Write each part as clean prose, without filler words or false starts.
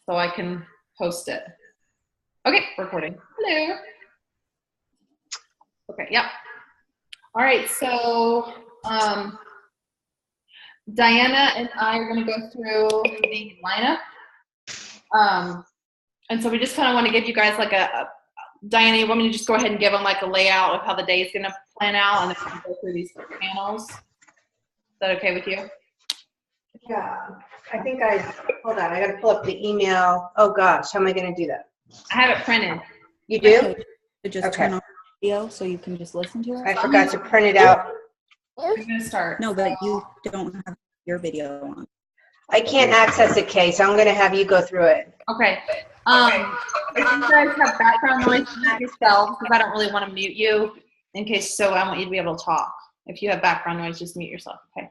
so I can post it. Okay, recording. Hello. Okay, yep. All right, so Diana and I are going to go through the lineup. And so we just kind of want to give you guys like Diana, you want me to just go ahead and give them like a layout of how the day is going to plan out, and then we can go through these panels? Is that okay with you? Yeah, I think hold on, I got to pull up the email. Oh gosh, how am I going to do that? I have it printed. You do? Okay. So just turn on the video so you can just listen to it. I forgot to print it out. I'm going to start. No, but you don't have your video on. I can't access it, Kay, so I'm going to have you go through it. Okay. If you guys have background noise, mute yourselves, because I don't really want to mute you in case, so I want you to be able to talk. If you have background noise, just mute yourself, okay?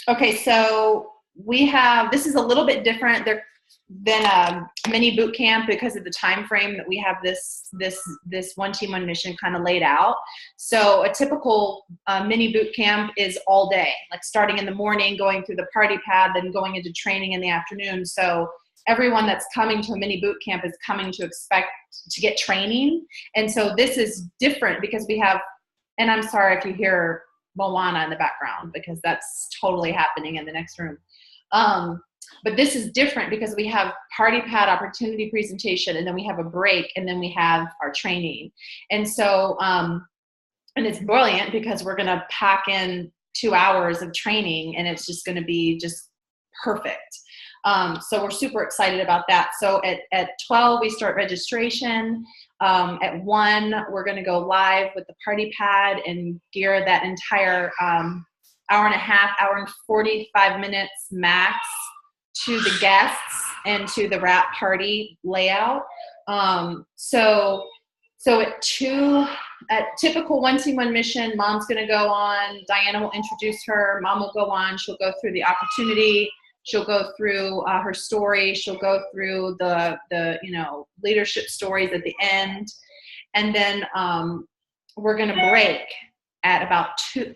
Okay, so we have, this is a little bit different than a mini boot camp because of the time frame that we have this one team, one mission kind of laid out. So a typical mini boot camp is all day, like starting in the morning, going through the party pad, then going into training in the afternoon. So everyone that's coming to a mini boot camp is coming to expect to get training. And so this is different because we have, and I'm sorry if you hear Moana in the background because that's totally happening in the next room. But this is different because we have party pad opportunity presentation, and then we have a break, and then we have our training. And so, and it's brilliant because we're going to pack in 2 hours of training, and it's just going to be just perfect. So we're super excited about that. So at 12, we start registration. At 1, we're going to go live with the party pad and gear that entire hour and a half, hour and 45 minutes max to the guests and to the wrap party layout. So at 2, at typical one team, one mission, Mom's going to go on. Diana will introduce her. Mom will go on. She'll go through the opportunity. She'll go through her story. She'll go through the leadership stories at the end. And then we're going to break at about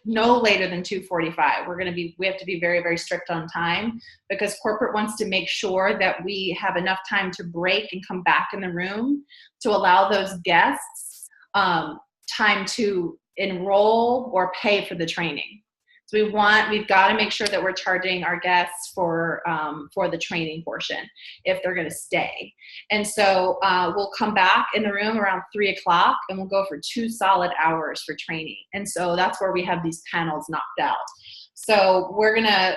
no later than 2:45. We have to be very, very strict on time because corporate wants to make sure that we have enough time to break and come back in the room to allow those guests time to enroll or pay for the training. So we've got to make sure that we're charging our guests for the training portion if they're going to stay. And so we'll come back in the room around 3 o'clock and we'll go for 2 solid hours for training. And so that's where we have these panels knocked out. So we're gonna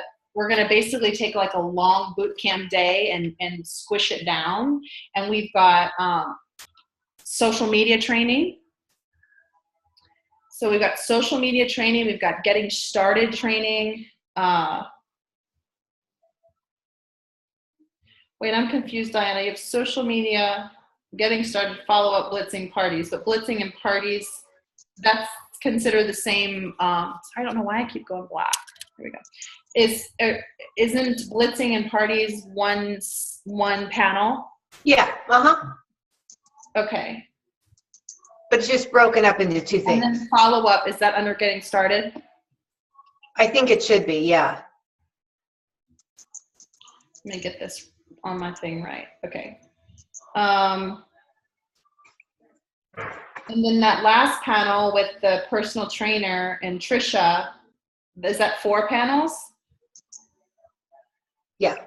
basically take like a long boot camp day and squish it down. And we've got social media training. So we've got social media training, we've got getting started training. Wait, I'm confused, Diana. You have social media, getting started, follow-up, blitzing, parties. But blitzing and parties, that's considered the same. I don't know why I keep going black. Here we go. Isn't blitzing and parties one panel? Yeah, Okay. But it's just broken up into 2 things. And then follow-up, is that under getting started? I think it should be, yeah. Let me get this on my thing right. Okay. And then that last panel with the personal trainer and Trisha, is that 4 panels? Yeah.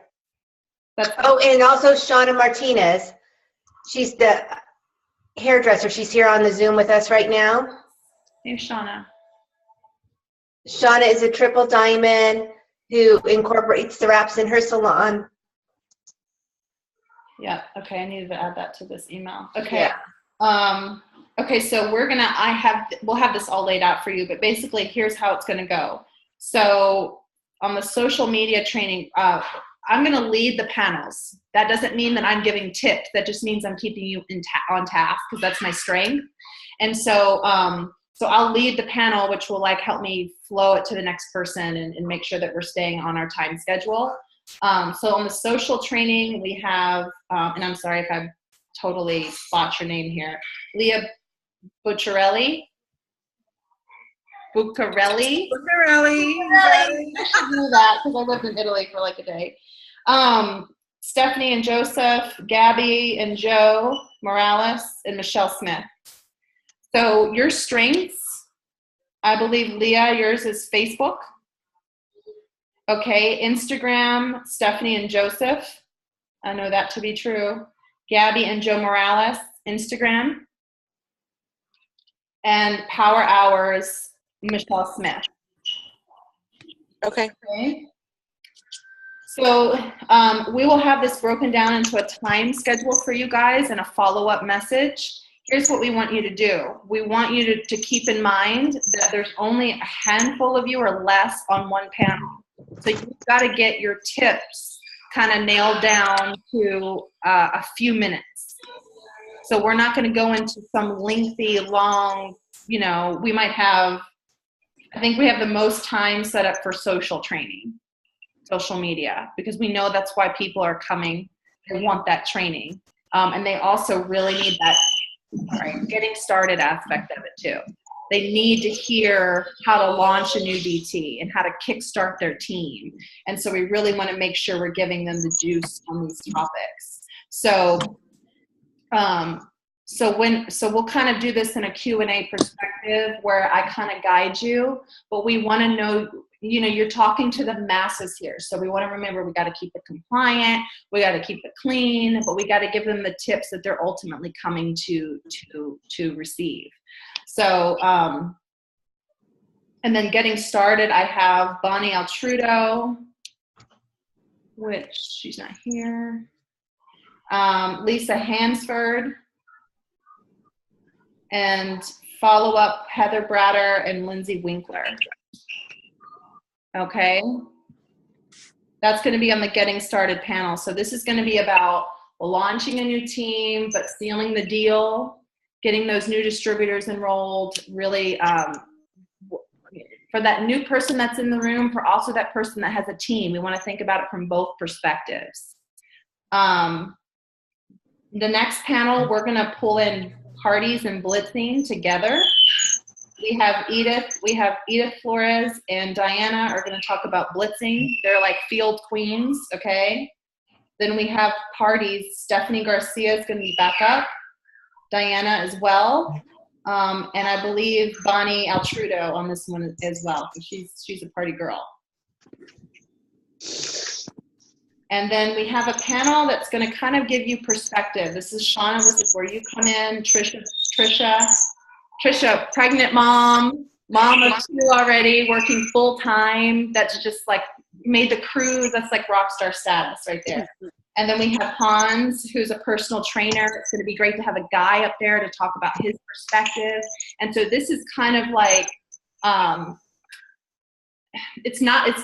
And also Shauna Martinez. She's the hairdresser. She's here on the Zoom with us right now. Hey, Shauna. Shauna is a triple diamond who incorporates the wraps in her salon. Yeah. Okay. I needed to add that to this email. Okay. Yeah. Okay. So we'll have this all laid out for you, but basically here's how it's going to go. So on the social media training, I'm going to lead the panels. That doesn't mean that I'm giving tips. That just means I'm keeping you on task because that's my strength. And so, so I'll lead the panel, which will like help me flow it to the next person and make sure that we're staying on our time schedule. So on the social training, we have, and I'm sorry if I've totally botched your name here, Leah Bucciarelli. Bucciarelli. I should know that because I lived in Italy for like a day. Stephanie and Joseph, Gabby and Joe Morales, and Michelle Smith. So your strengths, I believe, Leah, yours is Facebook. Okay, Instagram, Stephanie and Joseph. I know that to be true. Gabby and Joe Morales, Instagram. And Power Hours, Michelle Smith. Okay. So we will have this broken down into a time schedule for you guys and a follow-up message. Here's what we want you to do. We want you to keep in mind that there's only a handful of you or less on one panel. So you've got to get your tips kind of nailed down to a few minutes. So we're not going to go into some lengthy, long, we might have, I think we have the most time set up for social training, social media, because we know that's why people are coming. They want that training. And they also really need that getting started aspect of it too. They need to hear how to launch a new DT and how to kickstart their team. And so we really want to make sure we're giving them the juice on these topics. So we'll kind of do this in a Q&A perspective where I kind of guide you, but we want to know, you're talking to the masses here. So we want to remember we got to keep it compliant, we got to keep it clean, but we got to give them the tips that they're ultimately coming to receive. So, and then getting started, I have Bonnie Altrudo, which she's not here. Lisa Hansford, and follow up Heather Bratter and Lindsay Winkler. Okay, that's going to be on the getting started panel. So this is going to be about launching a new team, but sealing the deal, getting those new distributors enrolled, really for that new person that's in the room, for also that person that has a team. We want to think about it from both perspectives. The next panel, we're going to pull in parties and blitzing together. We have Edith Flores and Diana are going to talk about blitzing. They're like field queens, okay? Then we have parties. Stephanie Garcia is going to be back up. Diana as well. And I believe Bonnie Altrudo on this one as well. So she's a party girl. And then we have a panel that's going to kind of give you perspective. This is Shauna. This is where you come in. Trisha, pregnant mom of 2 already, working full time. That's just like made the cruise. That's like rock star status right there. And then we have Hans, who's a personal trainer. It's going to be great to have a guy up there to talk about his perspective. And so this is kind of like, it's not,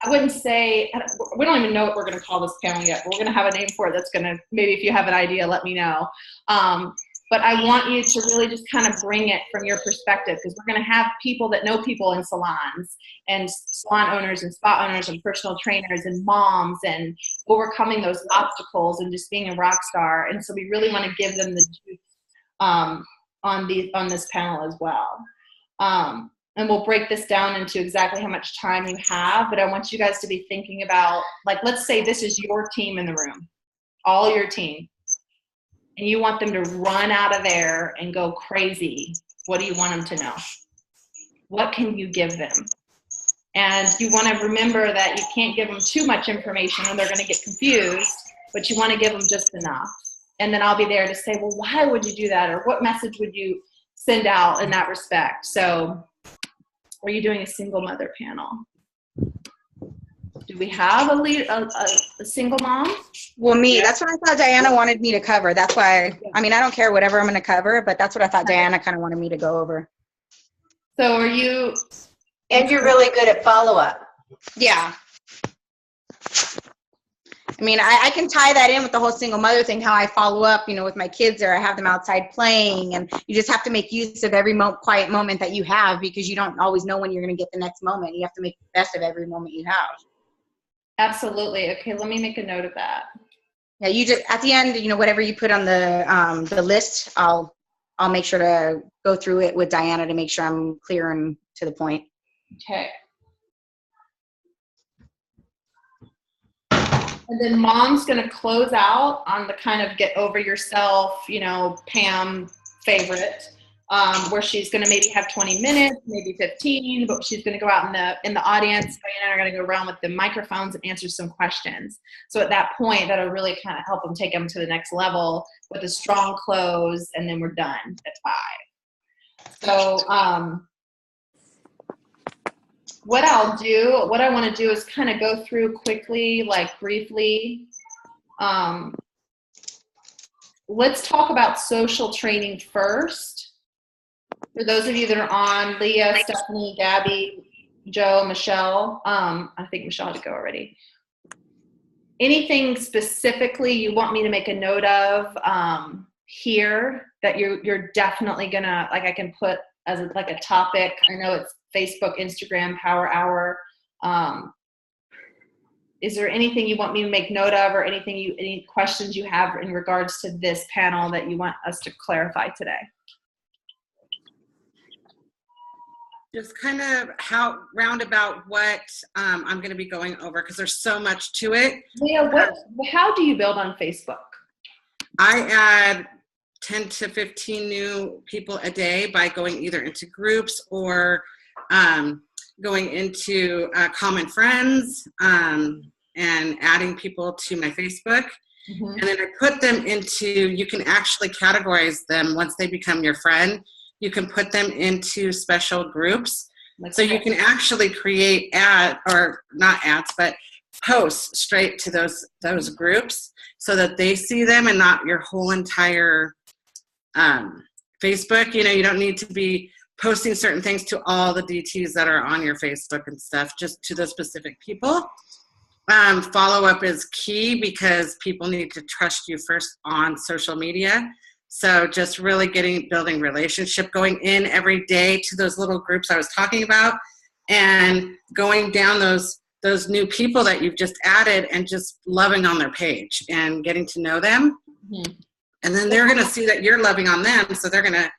I wouldn't say, we don't even know what we're going to call this panel yet, but we're going to have a name for it that's going to, maybe if you have an idea, let me know. But I want you to really just kind of bring it from your perspective, because we're going to have people that know people in salons, and salon owners and spa owners and personal trainers and moms, and overcoming those obstacles and just being a rock star. And so we really want to give them the juice on this panel as well. And we'll break this down into exactly how much time you have, but I want you guys to be thinking about, like, let's say this is your team in the room, all your team, and you want them to run out of there and go crazy. What do you want them to know? What can you give them? And you want to remember that you can't give them too much information or they're going to get confused, but you want to give them just enough. And then I'll be there to say, well, why would you do that? Or what message would you send out in that respect? So, are you doing a single mother panel? Do we have a single mom? Well, me, that's what I thought Diana wanted me to cover. That's why, I mean, I don't care whatever I'm going to cover, but that's what I thought Diana kind of wanted me to go over. So are you? And you're really good at follow-up. Yeah. I mean, I can tie that in with the whole single mother thing, how I follow up, with my kids, or I have them outside playing, and you just have to make use of every quiet moment that you have, because you don't always know when you're going to get the next moment. You have to make the best of every moment you have. Absolutely. Okay, let me make a note of that. Yeah, you just, at the end, whatever you put on the list, I'll make sure to go through it with Diana to make sure I'm clear and to the point. Okay. And then mom's going to close out on the kind of get over yourself, Pam favorite, where she's going to maybe have 20 minutes, maybe 15, but she's going to go out in the audience. Diane and I are going to go around with the microphones and answer some questions. So at that point, that'll really kind of help them take them to the next level with a strong close, and then we're done at 5. So what I want to do is kind of go through quickly, like briefly. Let's talk about social training first. For those of you that are on, Leah, Stephanie, Gabby, Joe, Michelle, I think Michelle had to go already. Anything specifically you want me to make a note of here that you're definitely gonna, like I can put as like a topic? I know it's Facebook, Instagram, Power Hour. Is there anything you want me to make note of, or any questions you have in regards to this panel that you want us to clarify today? Just kind of roundabout what I'm going to be going over, because there's so much to it. Leah, how do you build on Facebook? I add 10 to 15 new people a day by going either into groups or going into common friends and adding people to my Facebook. Mm-hmm. And then I put them into, you can actually categorize them once they become your friend. You can put them into special groups. So you can actually create posts straight to those groups so that they see them and not your whole entire Facebook. You don't need to be posting certain things to all the DTs that are on your Facebook and stuff, just to the specific people. Follow-up is key because people need to trust you first on social media. So just really building relationship, going in every day to those little groups I was talking about, and going down those new people that you've just added and just loving on their page and getting to know them. Mm-hmm. And then they're going to see that you're loving on them, so they're going to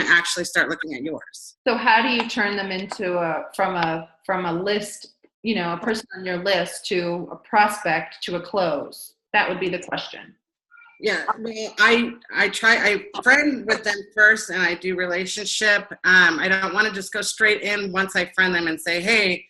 actually start looking at yours. So how do you turn them into from a list, a person on your list, to a prospect, to a close? That would be the question. Yeah, well, I friend with them first, and I do relationship. I don't want to just go straight in once I friend them and say, hey,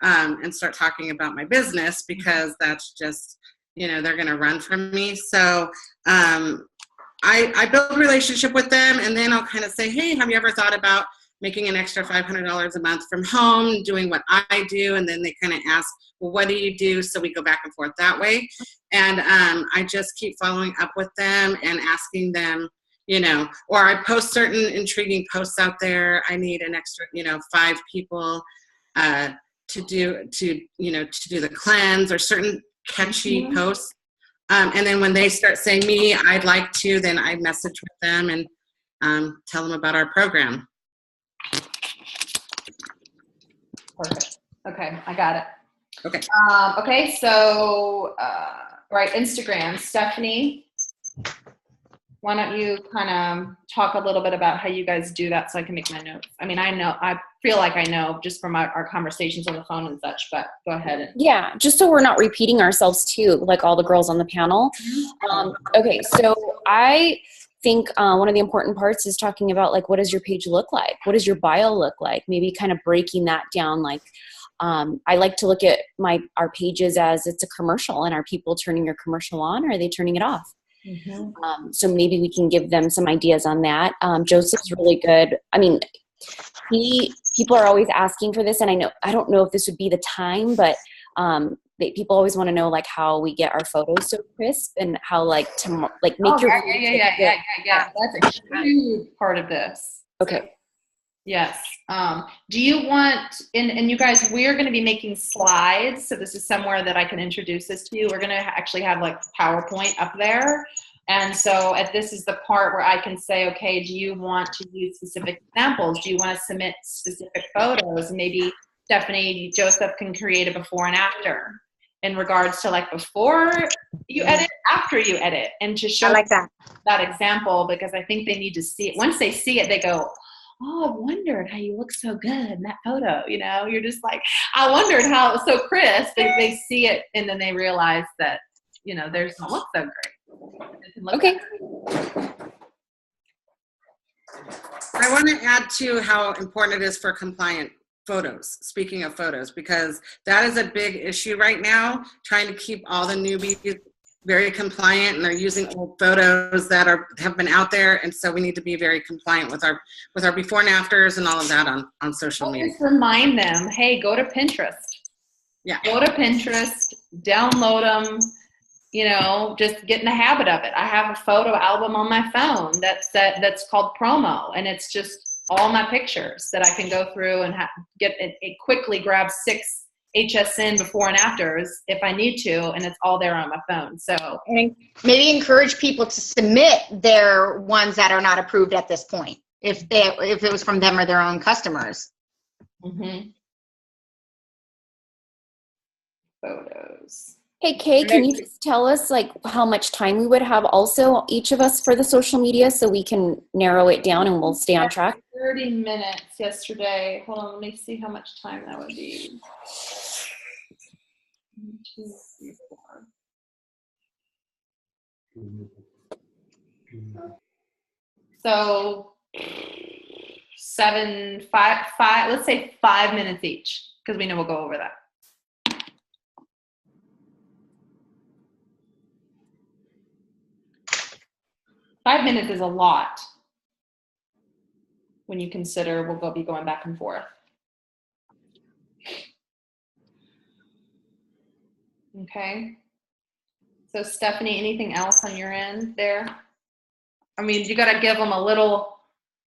and start talking about my business, because that's just, they're going to run from me. So I build a relationship with them, and then I'll kind of say, hey, have you ever thought about making an extra $500 a month from home, doing what I do? And then they kind of ask, well, what do you do? So we go back and forth that way. And I just keep following up with them and asking them, or I post certain intriguing posts out there. I need an extra, 5 people to do the cleanse, or certain catchy mm-hmm. posts. And then when they start saying me, I'd like to, then I message with them and tell them about our program. Perfect. Okay, I got it. Okay. Okay, so, right, Instagram. Stephanie, why don't you kind of talk a little bit about how you guys do that so I can make my notes? I mean, I feel like I know just from our conversations on the phone and such, but go ahead. Yeah, just so we're not repeating ourselves too, like all the girls on the panel. Okay, so I think one of the important parts is talking about, like, what does your page look like? What does your bio look like? Maybe kind of breaking that down. Like, I like to look at our pages as it's a commercial, and are people turning your commercial on, or are they turning it off? Mm-hmm. So maybe we can give them some ideas on that. Joseph's really good. I mean, people are always asking for this, and I don't know if this would be the time, but people always want to know, like, how we get our photos so crisp, and how make your yeah. That's a huge part of this. Okay. Yes. Do you want, and you guys, we're going to be making slides. So this is somewhere that I can introduce this to you. We're going to actually have like PowerPoint up there. And so this is the part where I can say, okay, do you want to use specific examples? Do you want to submit specific photos? Maybe Stephanie, Joseph can create a before and after in regards to, like, before you edit, after you edit, and to show I like that example, because I think they need to see it. Once they see it, they go, oh, I've wondered how you look so good in that photo. You know, you're just like, I wondered how it was so crisp. They see it and then they realize that, you know, theirs don't look so great. It can look Okay. better. I want to add to how important it is for compliant photos, speaking of photos, because that is a big issue right now, trying to keep all the newbies very compliant, and they're using old photos that have been out there, and so we need to be very compliant with our before and afters and all of that on social media. Just remind them, hey, go to Pinterest. Yeah. Go to Pinterest, download them, you know, just get in the habit of it. I have a photo album on my phone that's called Promo, and it's just all my pictures that I can go through and get it quickly grab 6 HSN before and afters if I need to, and it's all there on my phone. So maybe encourage people to submit their ones that are not approved at this point, if it was from them or their own customers. Mm-hmm. Photos. Hey, Kay, can you just tell us like how much time we would have also, each of us, for the social media, so we can narrow it down and we'll stay on track? 30 minutes yesterday. Hold on, let me see how much time that would be. 1, 2, 3, 4. So 7, 5, let's say 5 minutes each, because we know we'll go over that. Five minutes is a lot when you consider we'll be going back and forth. Okay. So Stephanie, anything else on your end there? I mean, you got to give them a little,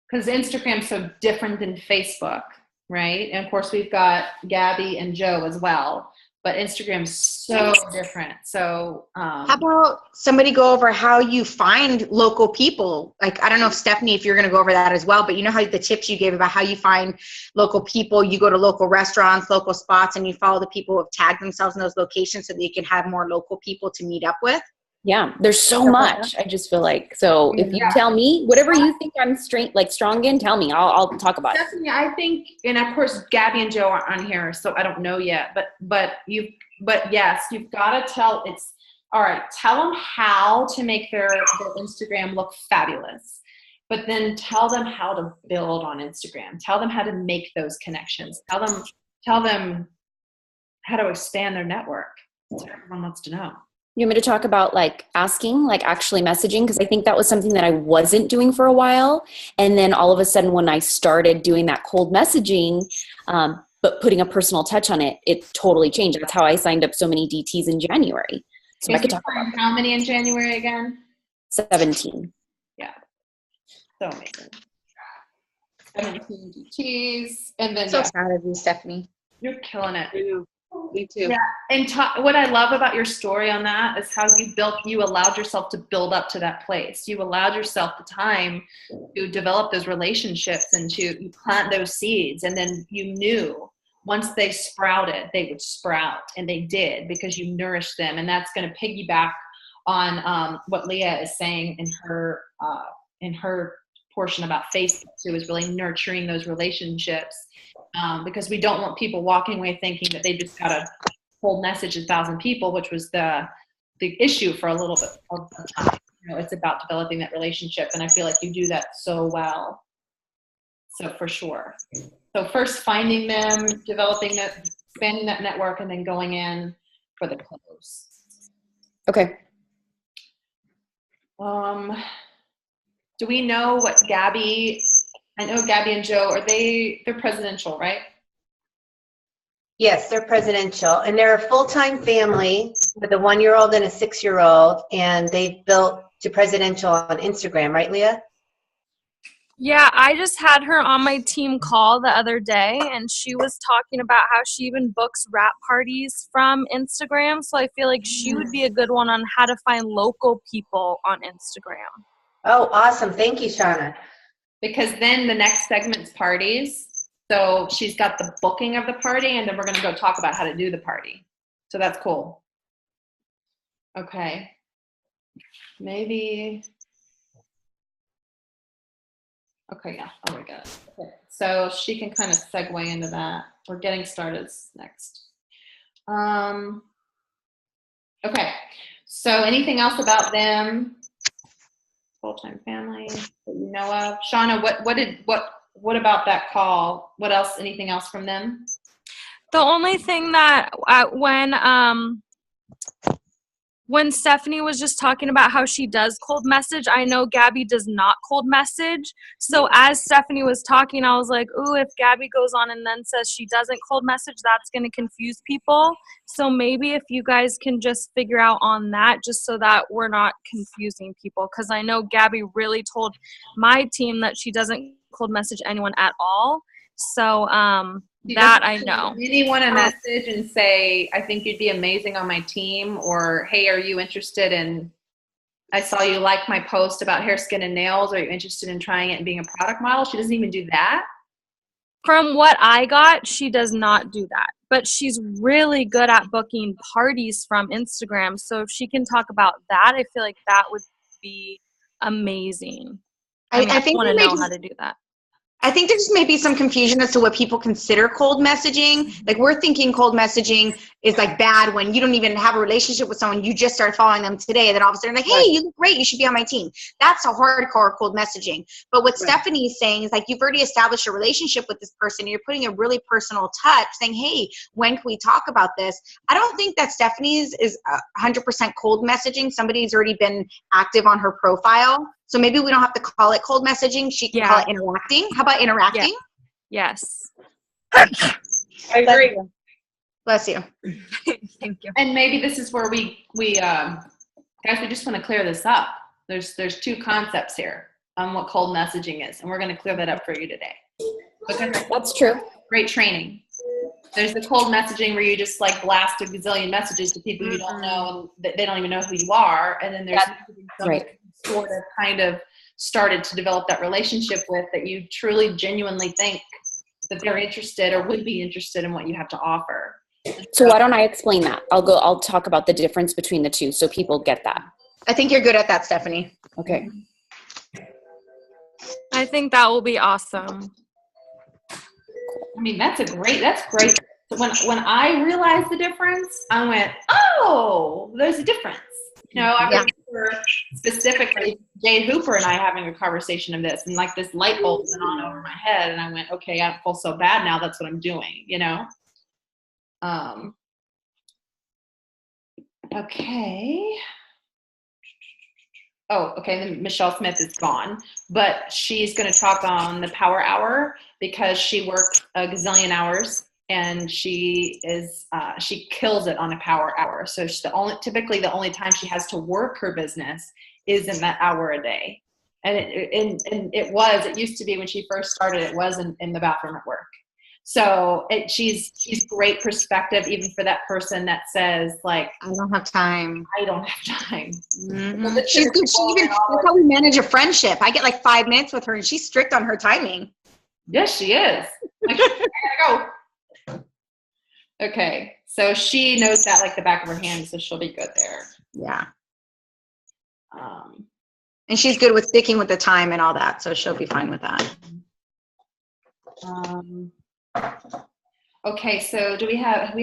because Instagram's so different than Facebook, right? And of course we've got Gabby and Joe as well, but Instagram's so different. So how about somebody go over how you find local people? Like, I don't know if Stephanie, if you're going to go over that as well, but you know how the tips you gave about how you find local people, you go to local restaurants, local spots, and you follow the people who have tagged themselves in those locations so that you can have more local people to meet up with? Yeah, there's so much. I just feel like, so if you tell me whatever you think I'm strong in, tell me. I'll talk about it. Definitely, I think, and of course Gabby and Joe aren't on here, so I don't know yet. But yes, you've got to tell. It's all right. Tell them how to make their Instagram look fabulous, but then tell them how to build on Instagram. Tell them how to make those connections. Tell them how to expand their network. That's what everyone wants to know. You want me to talk about like asking, like actually messaging? Because I think that was something that I wasn't doing for a while. And then all of a sudden when I started doing that cold messaging, but putting a personal touch on it, it totally changed. That's how I signed up so many DTs in January. So I could talk about how many in January again? 17. Yeah. So amazing. 17 DTs. And then So proud of you, Stephanie. You're killing it. Me too. Yeah, and what I love about your story on that is how you allowed yourself to build up to that place. You allowed yourself the time to develop those relationships and to plant those seeds. And then you knew once they sprouted, they would sprout, and they did because you nourished them. And that's going to piggyback on what Leah is saying in her portion about Facebook too, is really nurturing those relationships. Because we don't want people walking away thinking that they just got a cold message 1,000 people, which was the issue for a little bit of time. You know, it's about developing that relationship, and I feel like you do that so well. So for sure. So first finding them, developing that, expanding that network, and then going in for the close. Okay. Do we know what Gabby? I know Gabby and Joe, they're presidential, right? Yes, they're presidential, and they're a full-time family with a 1-year-old and a 6-year-old, and they built to presidential on Instagram, right, Leah? Yeah, I just had her on my team call the other day, and she was talking about how she even books wrap parties from Instagram, so I feel like she would be a good one on how to find local people on Instagram. Oh, awesome. Thank you, Shauna. Because then the next segment's parties. So she's got the booking of the party, and then we're going to go talk about how to do the party. So that's cool. Okay. Maybe. Okay, yeah. Oh, we got it. Okay. So she can kind of segue into that. We're getting started next. Okay. So anything else about them? Full-time family that you know of? Shauna, what about that call? What else? Anything else from them? The only thing that when Stephanie was just talking about how she does cold message, I know Gabby does not cold message. So as Stephanie was talking, I was like, ooh, if Gabby goes on and then says she doesn't cold message, that's going to confuse people. So maybe if you guys can just figure out on that, just so that we're not confusing people. Because I know Gabby really told my team that she doesn't cold message anyone at all. So that I know. Anyone a message and say, I think you'd be amazing on my team, or hey, are you interested in, I saw you like my post about hair, skin, and nails. Are you interested in trying it and being a product model? She doesn't even do that. From what I got, she does not do that. But she's really good at booking parties from Instagram. So if she can talk about that, I feel like that would be amazing. I think I want to know how to do that. I think there just may be some confusion as to what people consider cold messaging. Like, we're thinking cold messaging is like bad when you don't even have a relationship with someone. You just start following them today, and then all of a sudden like, hey, you look great, you should be on my team. That's a hardcore cold messaging. But what Stephanie is saying is, like, you've already established a relationship with this person. You're putting a really personal touch, saying, hey, when can we talk about this? I don't think that Stephanie's is 100% cold messaging. Somebody's already been active on her profile. So maybe we don't have to call it cold messaging. She can call it interacting. How about interacting? Yes. I agree. Bless you. Thank you. And maybe this is where we guys, we just want to clear this up. There's two concepts here on what cold messaging is, and we're going to clear that up for you today. Because That's true. Great training. There's the cold messaging where you just like blast a gazillion messages to people you don't know, and they don't even know who you are. And then there's sort of kind of started to develop that relationship with, that you truly genuinely think that they're interested or would be interested in what you have to offer. So why don't I explain that? I'll talk about the difference between the two so people get that. I think you're good at that, Stephanie. Okay. I think that will be awesome. I mean, that's great. When I realized the difference, I went, oh, there's a difference. You know, I remember specifically Jade Hooper and I having a conversation of this, and like this light bulb went on over my head, and I went, okay, I feel so bad now. That's what I'm doing, you know? Okay. Oh, okay. Then Michelle Smith is gone, but she's going to talk on the Power Hour because she worked a gazillion hours. And she kills it on a Power Hour. So typically the only time she has to work her business is in that hour a day. And it used to be when she first started, it was in the bathroom at work. So she's great perspective, even for that person that says like, I don't have time. Mm-hmm. She's good. That's how we manage a friendship. I get like 5 minutes with her, and she's strict on her timing. Yes, she is. Like, I gotta go. Okay, so she knows that like the back of her hand, so she'll be good there. Yeah. And she's good with sticking with the time and all that, so she'll be fine with that. Okay, so do we have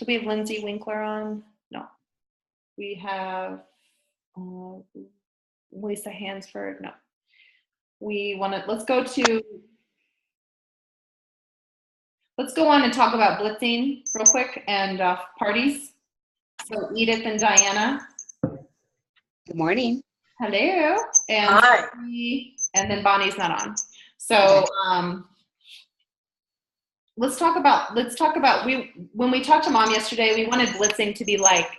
Lindsay Winkler on? No. We have Lisa Hansford. No. Let's go on and talk about blitzing real quick and parties. So Edith and Diana. Good morning. Hello. And Hi. And then Bonnie's not on. So let's talk about when we talked to Mom yesterday, we wanted blitzing to be like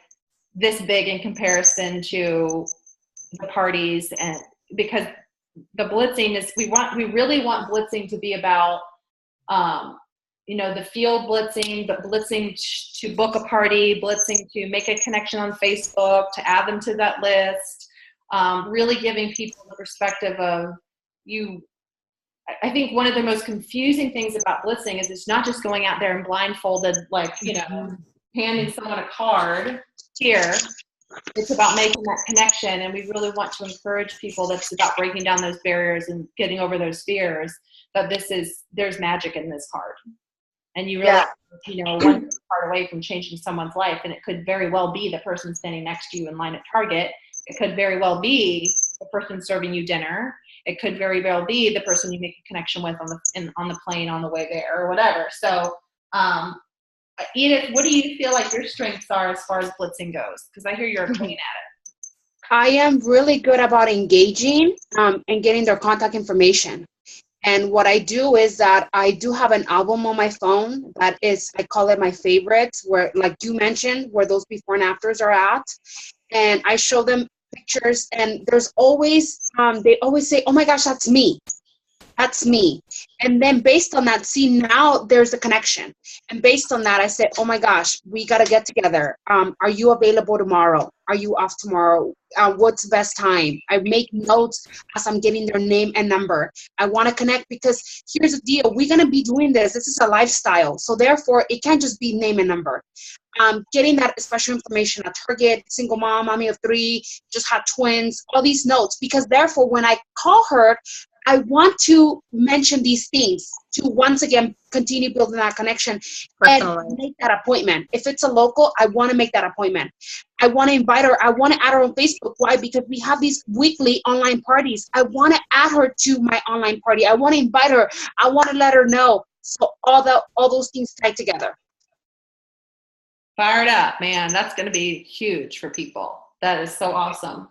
this big in comparison to the parties, and because the blitzing is we really want blitzing to be about the field blitzing, but blitzing to book a party, blitzing to make a connection on Facebook, to add them to that list, really giving people the perspective of you. I think one of the most confusing things about blitzing is it's not just going out there and blindfolded, like, handing someone a card here. It's about making that connection, and we really want to encourage people that's about breaking down those barriers and getting over those fears, that there's magic in this card. And you really, one part away from changing someone's life, and it could very well be the person standing next to you in line at Target. It could very well be the person serving you dinner. It could very well be the person you make a connection with on the plane on the way there or whatever. So, Edith, what do you feel like your strengths are as far as blitzing goes? Because I hear you're a queen at it. I am really good about engaging and getting their contact information. And what I do is that I do have an album on my phone that is, I call it my favorites, where, like you mentioned, where those before and afters are at. And I show them pictures, and there's always, they always say, oh my gosh, that's me. That's me. And then based on that, see, now there's a connection. And based on that, I said, oh my gosh, we got to get together. Are you available tomorrow? Are you off tomorrow? What's the best time? I make notes as I'm getting their name and number. I want to connect because here's the deal. We're going to be doing this. This is a lifestyle. So therefore, it can't just be name and number. Getting that special information at Target, single mom, mommy of 3, just had twins, all these notes. Because therefore, when I call her, I want to mention these things to once again continue building that connection and make that appointment. If it's a local, I want to make that appointment. I want to invite her. I want to add her on Facebook. Why? Because we have these weekly online parties. I want to add her to my online party. I want to invite her. I want to let her know. So all those things tied together. Fired up, man. That's going to be huge for people. That is so awesome.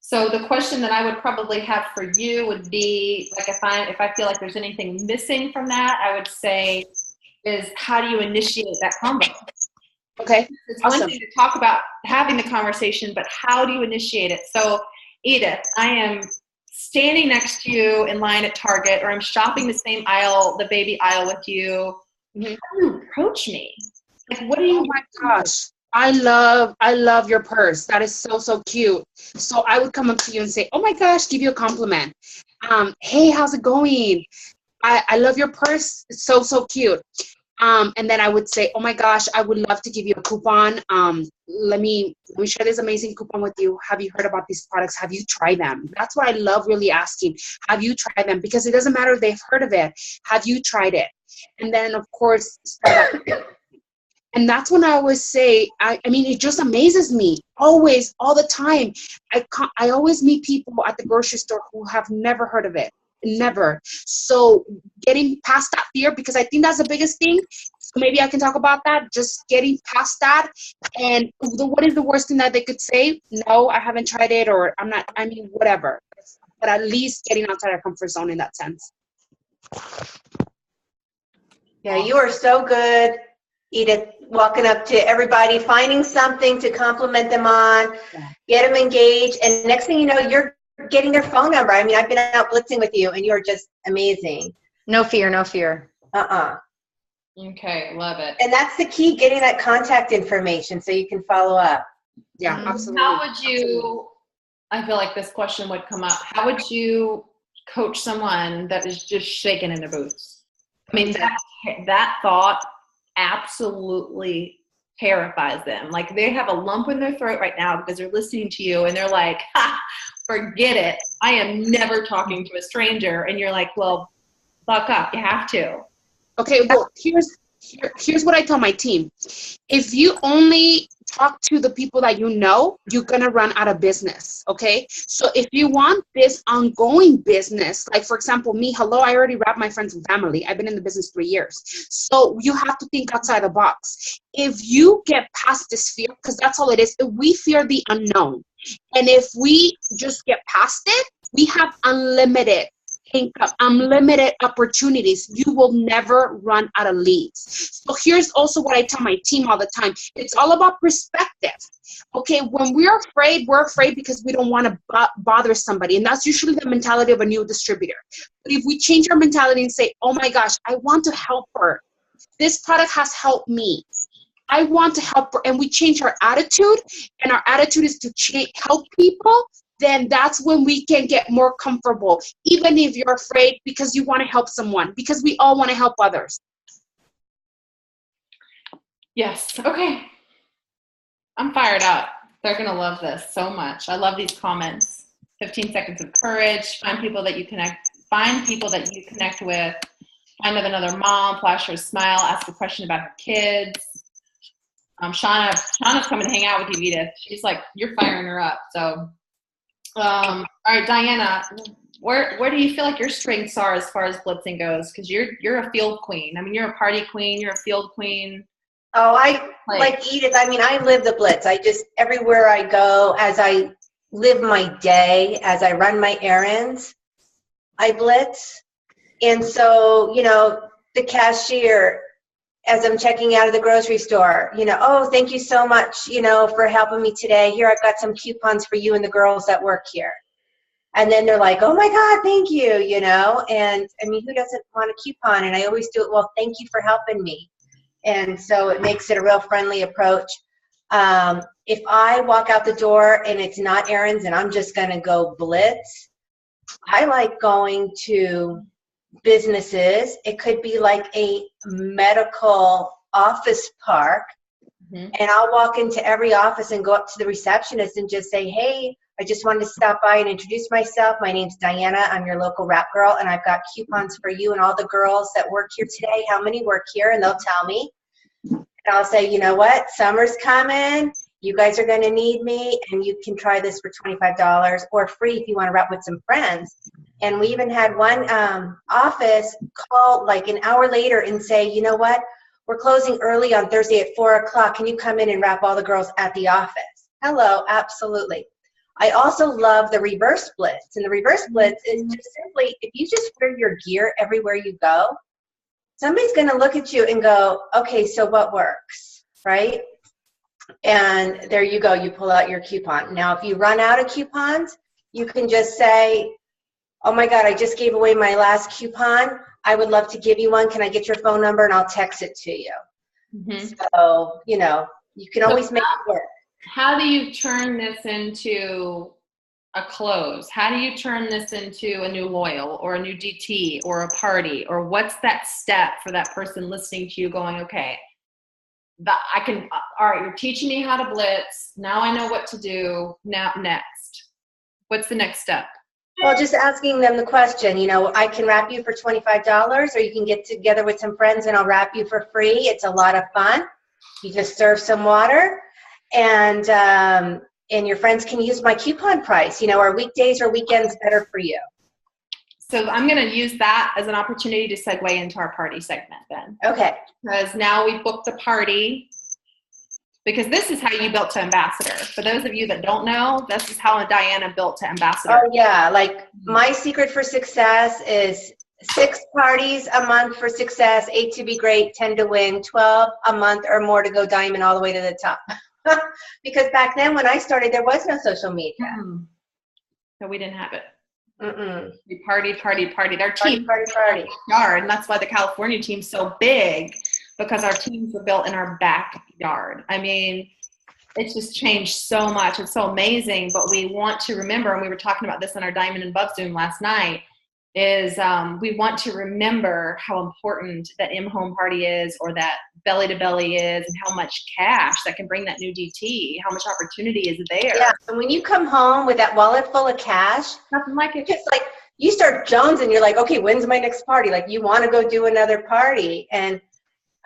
So the question that I would probably have for you would be, like, if I feel like there's anything missing from that, I would say is, how do you initiate that combo? Okay. It's one thing to talk about having the conversation, but how do you initiate it? So Edith, I am standing next to you in line at Target, or I'm shopping the same aisle, the baby aisle with you. Mm-hmm. How do you approach me? Like, what do you? Oh my gosh. I love your purse. That is so, so cute. So I would come up to you and say, oh my gosh, give you a compliment. Hey, how's it going? I love your purse. It's so, so cute. And then I would say, oh my gosh, I would love to give you a coupon. Let me share this amazing coupon with you. Have you heard about these products? Have you tried them? That's what I love really asking. Have you tried them? Because it doesn't matter if they've heard of it. Have you tried it? And then, of course, and that's when I always say, I mean, it just amazes me, always, all the time. I always meet people at the grocery store who have never heard of it, never. So getting past that fear, because I think that's the biggest thing. So maybe I can talk about that, just getting past that. And what is the worst thing that they could say? No, I haven't tried it, or I'm not, I mean, whatever. But at least getting outside our comfort zone in that sense. Yeah, you are so good, Edith, walking up to everybody, finding something to compliment them on, get them engaged, and next thing you know, you're getting their phone number. I mean, I've been out blitzing with you, and you're just amazing. No fear, no fear. Okay, love it. And that's the key, getting that contact information so you can follow up. Yeah, absolutely. How would you, I feel like this question would come up, how would you coach someone that is just shaking in their boots? I mean, that thought absolutely terrifies them. Like, they have a lump in their throat right now because they're listening to you and they're like, ha, forget it. I am never talking to a stranger. And you're like, well, buck up. You have to. Okay, well, here's what I tell my team. If you only talk to the people that you know, you're going to run out of business, okay? So if you want this ongoing business, like, for example, me, hello, I already wrap my friends and family. I've been in the business 3 years. So you have to think outside the box. If you get past this fear, because that's all it is, if we fear the unknown, and if we just get past it, we have unlimited income, unlimited opportunities. You will never run out of leads. So here's also what I tell my team all the time. It's all about perspective. Okay, when we're afraid because we don't want to bother somebody. And that's usually the mentality of a new distributor. But if we change our mentality and say, oh my gosh, I want to help her. This product has helped me. I want to help her. And we change our attitude, and our attitude is to help people. Then that's when we can get more comfortable, even if you're afraid, because you want to help someone, because we all want to help others. Yes. Okay. I'm fired up. They're going to love this so much. I love these comments. 15 seconds of courage. Find people that you connect with. Find another mom, flash her a smile, ask a question about her kids. Shauna's coming to hang out with you, Edith. She's like, you're firing her up. So, all right, Diana, where do you feel like your strengths are as far as blitzing goes? Because you're a field queen. I mean, you're a party queen. You're a field queen. Oh, I like Edith. I mean, I live the blitz. Everywhere I go, as I live my day, as I run my errands, I blitz. And so, the cashier, as I'm checking out of the grocery store, oh, thank you so much, for helping me today. Here, I've got some coupons for you and the girls that work here. And then they're like, oh my God, thank you, and I mean, who doesn't want a coupon? And I always do it, well, thank you for helping me. And so it makes it a real friendly approach. If I walk out the door and it's not errands and I'm just going to go blitz, I like going to businesses. It could be like a medical office park. Mm-hmm. And I'll walk into every office and go up to the receptionist and just say, hey, I just wanted to stop by and introduce myself. My name's Diana. I'm your local rap girl, and I've got coupons for you and all the girls that work here today. How many work here? And they'll tell me. And I'll say, you know what? Summer's coming. You guys are going to need me, and you can try this for $25 or free if you want to rap with some friends. And we even had one office call like an hour later and say, you know what? We're closing early on Thursday at 4 o'clock. Can you come in and rap all the girls at the office? Hello, absolutely. I also love the reverse blitz. And the reverse blitz is just simply, if you just wear your gear everywhere you go, somebody's going to look at you and go, okay, so what works, right? And there you go. You pull out your coupon. Now, if you run out of coupons, you can just say, oh my God, I just gave away my last coupon. I would love to give you one. Can I get your phone number and I'll text it to you? Mm-hmm. So, you can always make it work. How do you turn this into a close? How do you turn this into a new loyal or a new DT or a party? Or what's that step for that person listening to you going, okay, all right, you're teaching me how to blitz. Now I know what to do. Now, next. What's the next step? Well, just asking them the question, I can rap you for $25, or you can get together with some friends and I'll rap you for free. It's a lot of fun. You just serve some water, and your friends can use my coupon price. Are weekdays or weekends better for you? So I'm going to use that as an opportunity to segue into our party segment then. Okay. Because now we've booked the party. Because this is how you built to ambassador. For those of you that don't know, this is how Diana built to ambassador. Oh yeah, like my secret for success is 6 parties a month for success, 8 to be great, 10 to win, 12 a month or more to go diamond all the way to the top. Because back then when I started, there was no social media. So we didn't have it. Mm-mm. We partied. Our team party. Yard, and that's why the California team's so big, because our teams were built in our backyard. I mean, it's just changed so much. It's so amazing. But we want to remember, and we were talking about this in our Diamond and Above Zoom last night, is we want to remember how important that in-home party is, or that belly-to-belly is, and how much cash that can bring that new DT, how much opportunity is there. Yeah, and when you come home with that wallet full of cash, nothing like it. Just like you start jonesing, you're like, okay, when's my next party? Like you want to go do another party. And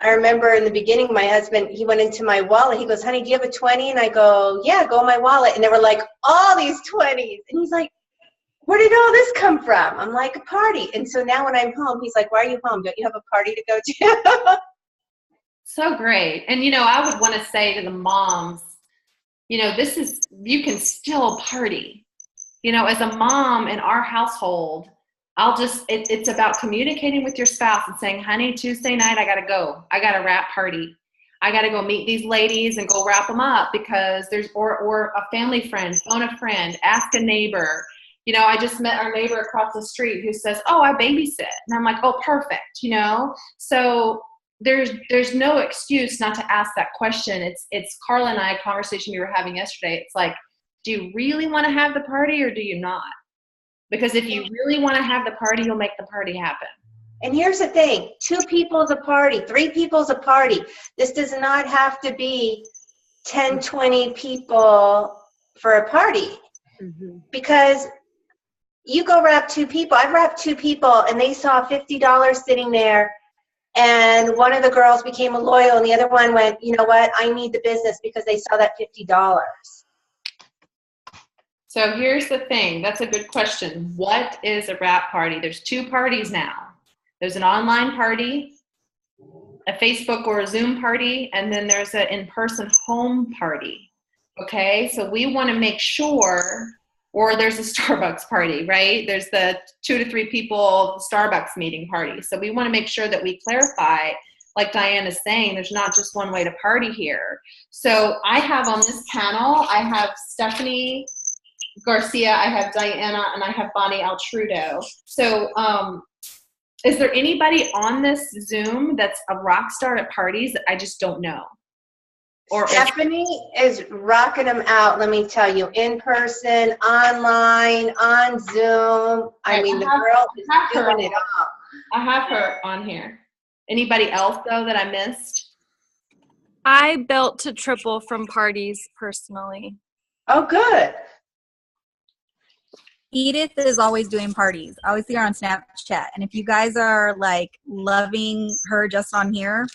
I remember in the beginning, my husband, he went into my wallet. He goes, honey, do you have a 20? And I go, yeah, go in my wallet. And there were like all these 20s. And he's like, where did all this come from? I'm like, a party. And so now when I'm home, he's like, why are you home? Don't you have a party to go to? So great. And, I would want to say to the moms, you can still party. As a mom in our household, it's about communicating with your spouse and saying, honey, Tuesday night, I got to go. I got a rap party. I got to go meet these ladies and go wrap them up because or a family friend, phone a friend, ask a neighbor. I just met our neighbor across the street who says, oh, I babysit. And I'm like, oh, perfect. So there's no excuse not to ask that question. It's Carla and I, a conversation we were having yesterday. It's like, do you really want to have the party or do you not? Because if you really want to have the party, you'll make the party happen. And here's the thing, 2 people is a party, 3 people is a party. This does not have to be 10, 20 people for a party. Because you go wrap 2 people. I've wrapped 2 people, and they saw $50 sitting there, and one of the girls became a loyal, and the other one went, you know what, I need the business, because they saw that $50. So here's the thing. That's a good question. What is a wrap party? There's 2 parties now. There's an online party, a Facebook or a Zoom party, and then there's an in-person home party. Okay, so we want to make sure, or there's a Starbucks party, right? There's the 2 to 3 people Starbucks meeting party. So we want to make sure that we clarify, like Diane is saying, there's not just one way to party here. So I have on this panel, I have Stephanie Garcia, I have Diana, and I have Bonnie Altrudo. So is there anybody on this Zoom that's a rock star at parties that I just don't know? Or Stephanie is rocking them out, let me tell you, in person, online, on Zoom. I mean, the girl is doing it all. I have her on here. Anybody else, though, that I missed? I built to triple from parties personally. Oh, good. Edith is always doing parties. I always see her on Snapchat. And if you guys are like loving her just on here,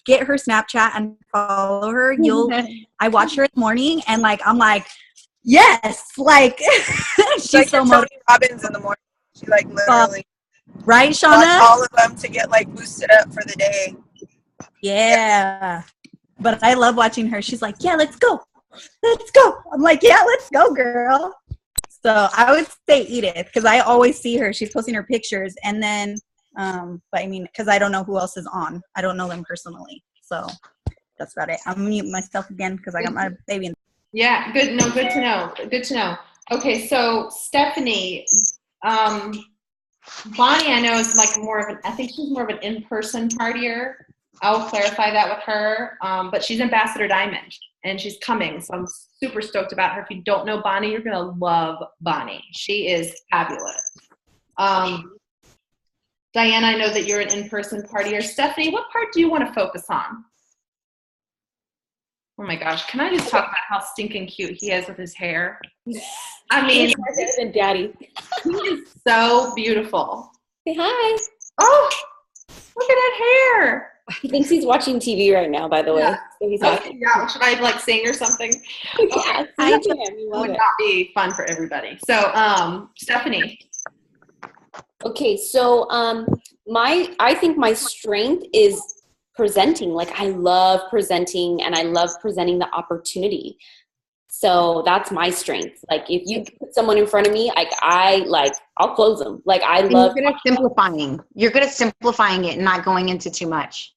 get her Snapchat and follow her. I watch her in the morning and like, I'm like, yes, like she's like so Tony Robbins in the morning. She like literally right, Shauna? watch all of them to get like boosted up for the day. Yeah. But I love watching her. She's like, yeah, let's go. Let's go. I'm like, yeah, let's go, girl. So I would say Edith, because I always see her. She's posting her pictures. And then, but I mean, because I don't know who else is on. I don't know them personally. So that's about it. I'm mute myself again because I got my baby in. Yeah, good. No, good to know. Good to know. Okay, so Stephanie, Bonnie, I know is like more of an, I think she's more of an in-person partier. I'll clarify that with her. But she's Ambassador Diamond, and she's coming, so I'm super stoked about her. If you don't know Bonnie, you're gonna love Bonnie. She is fabulous. Diana, I know that you're an in-person partier. Stephanie, what part do you want to focus on? Oh my gosh, can I just talk about how stinking cute he is with his hair? I mean, He's than Daddy. he is so beautiful. Say hi. Oh, look at that hair. He thinks he's watching TV right now, by the way. Yeah. So he's Okay, yeah, should I like sing or something? Yeah, I do. It would not be fun for everybody. So, Stephanie. Okay, so I think my strength is presenting. Like I love presenting, and I love presenting the opportunity. So that's my strength. Like if you put someone in front of me, I'll close them. Like I love. You're good at simplifying. You're good at simplifying it and not going into too much.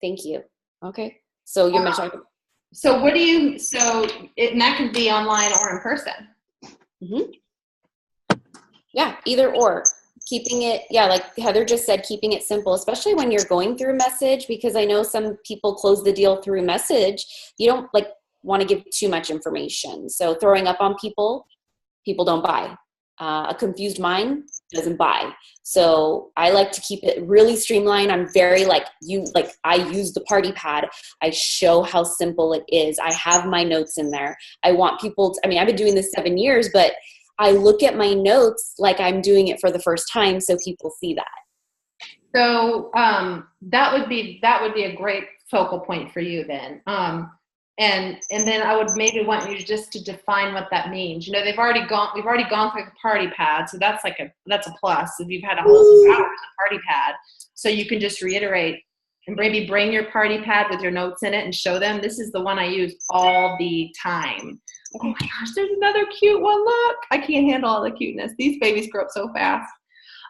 Thank you. Okay, so you're mentioning. So what do you? And that can be online or in person. Mm-hmm. Yeah, either or. Keeping it, yeah, like Heather just said, keeping it simple, especially when you're going through a message, because I know some people close the deal through a message. You don't like want to give too much information. So throwing up on people don't buy. A confused mind doesn't buy. So I like to keep it really streamlined. I'm very I use the party pad. I show how simple it is. I have my notes in there. I want people to, I've been doing this 7 years, but I look at my notes like I'm doing it for the first time, so people see that. So that would be a great focal point for you then. And then I would maybe want you just to define what that means. You know, we've already gone through the party pad, so that's a plus. If you've had a whole hour on the party pad, so you can just reiterate and maybe bring your party pad with your notes in it and show them, this is the one I use all the time. Oh my gosh, there's another cute one. Look, I can't handle all the cuteness. These babies grow up so fast.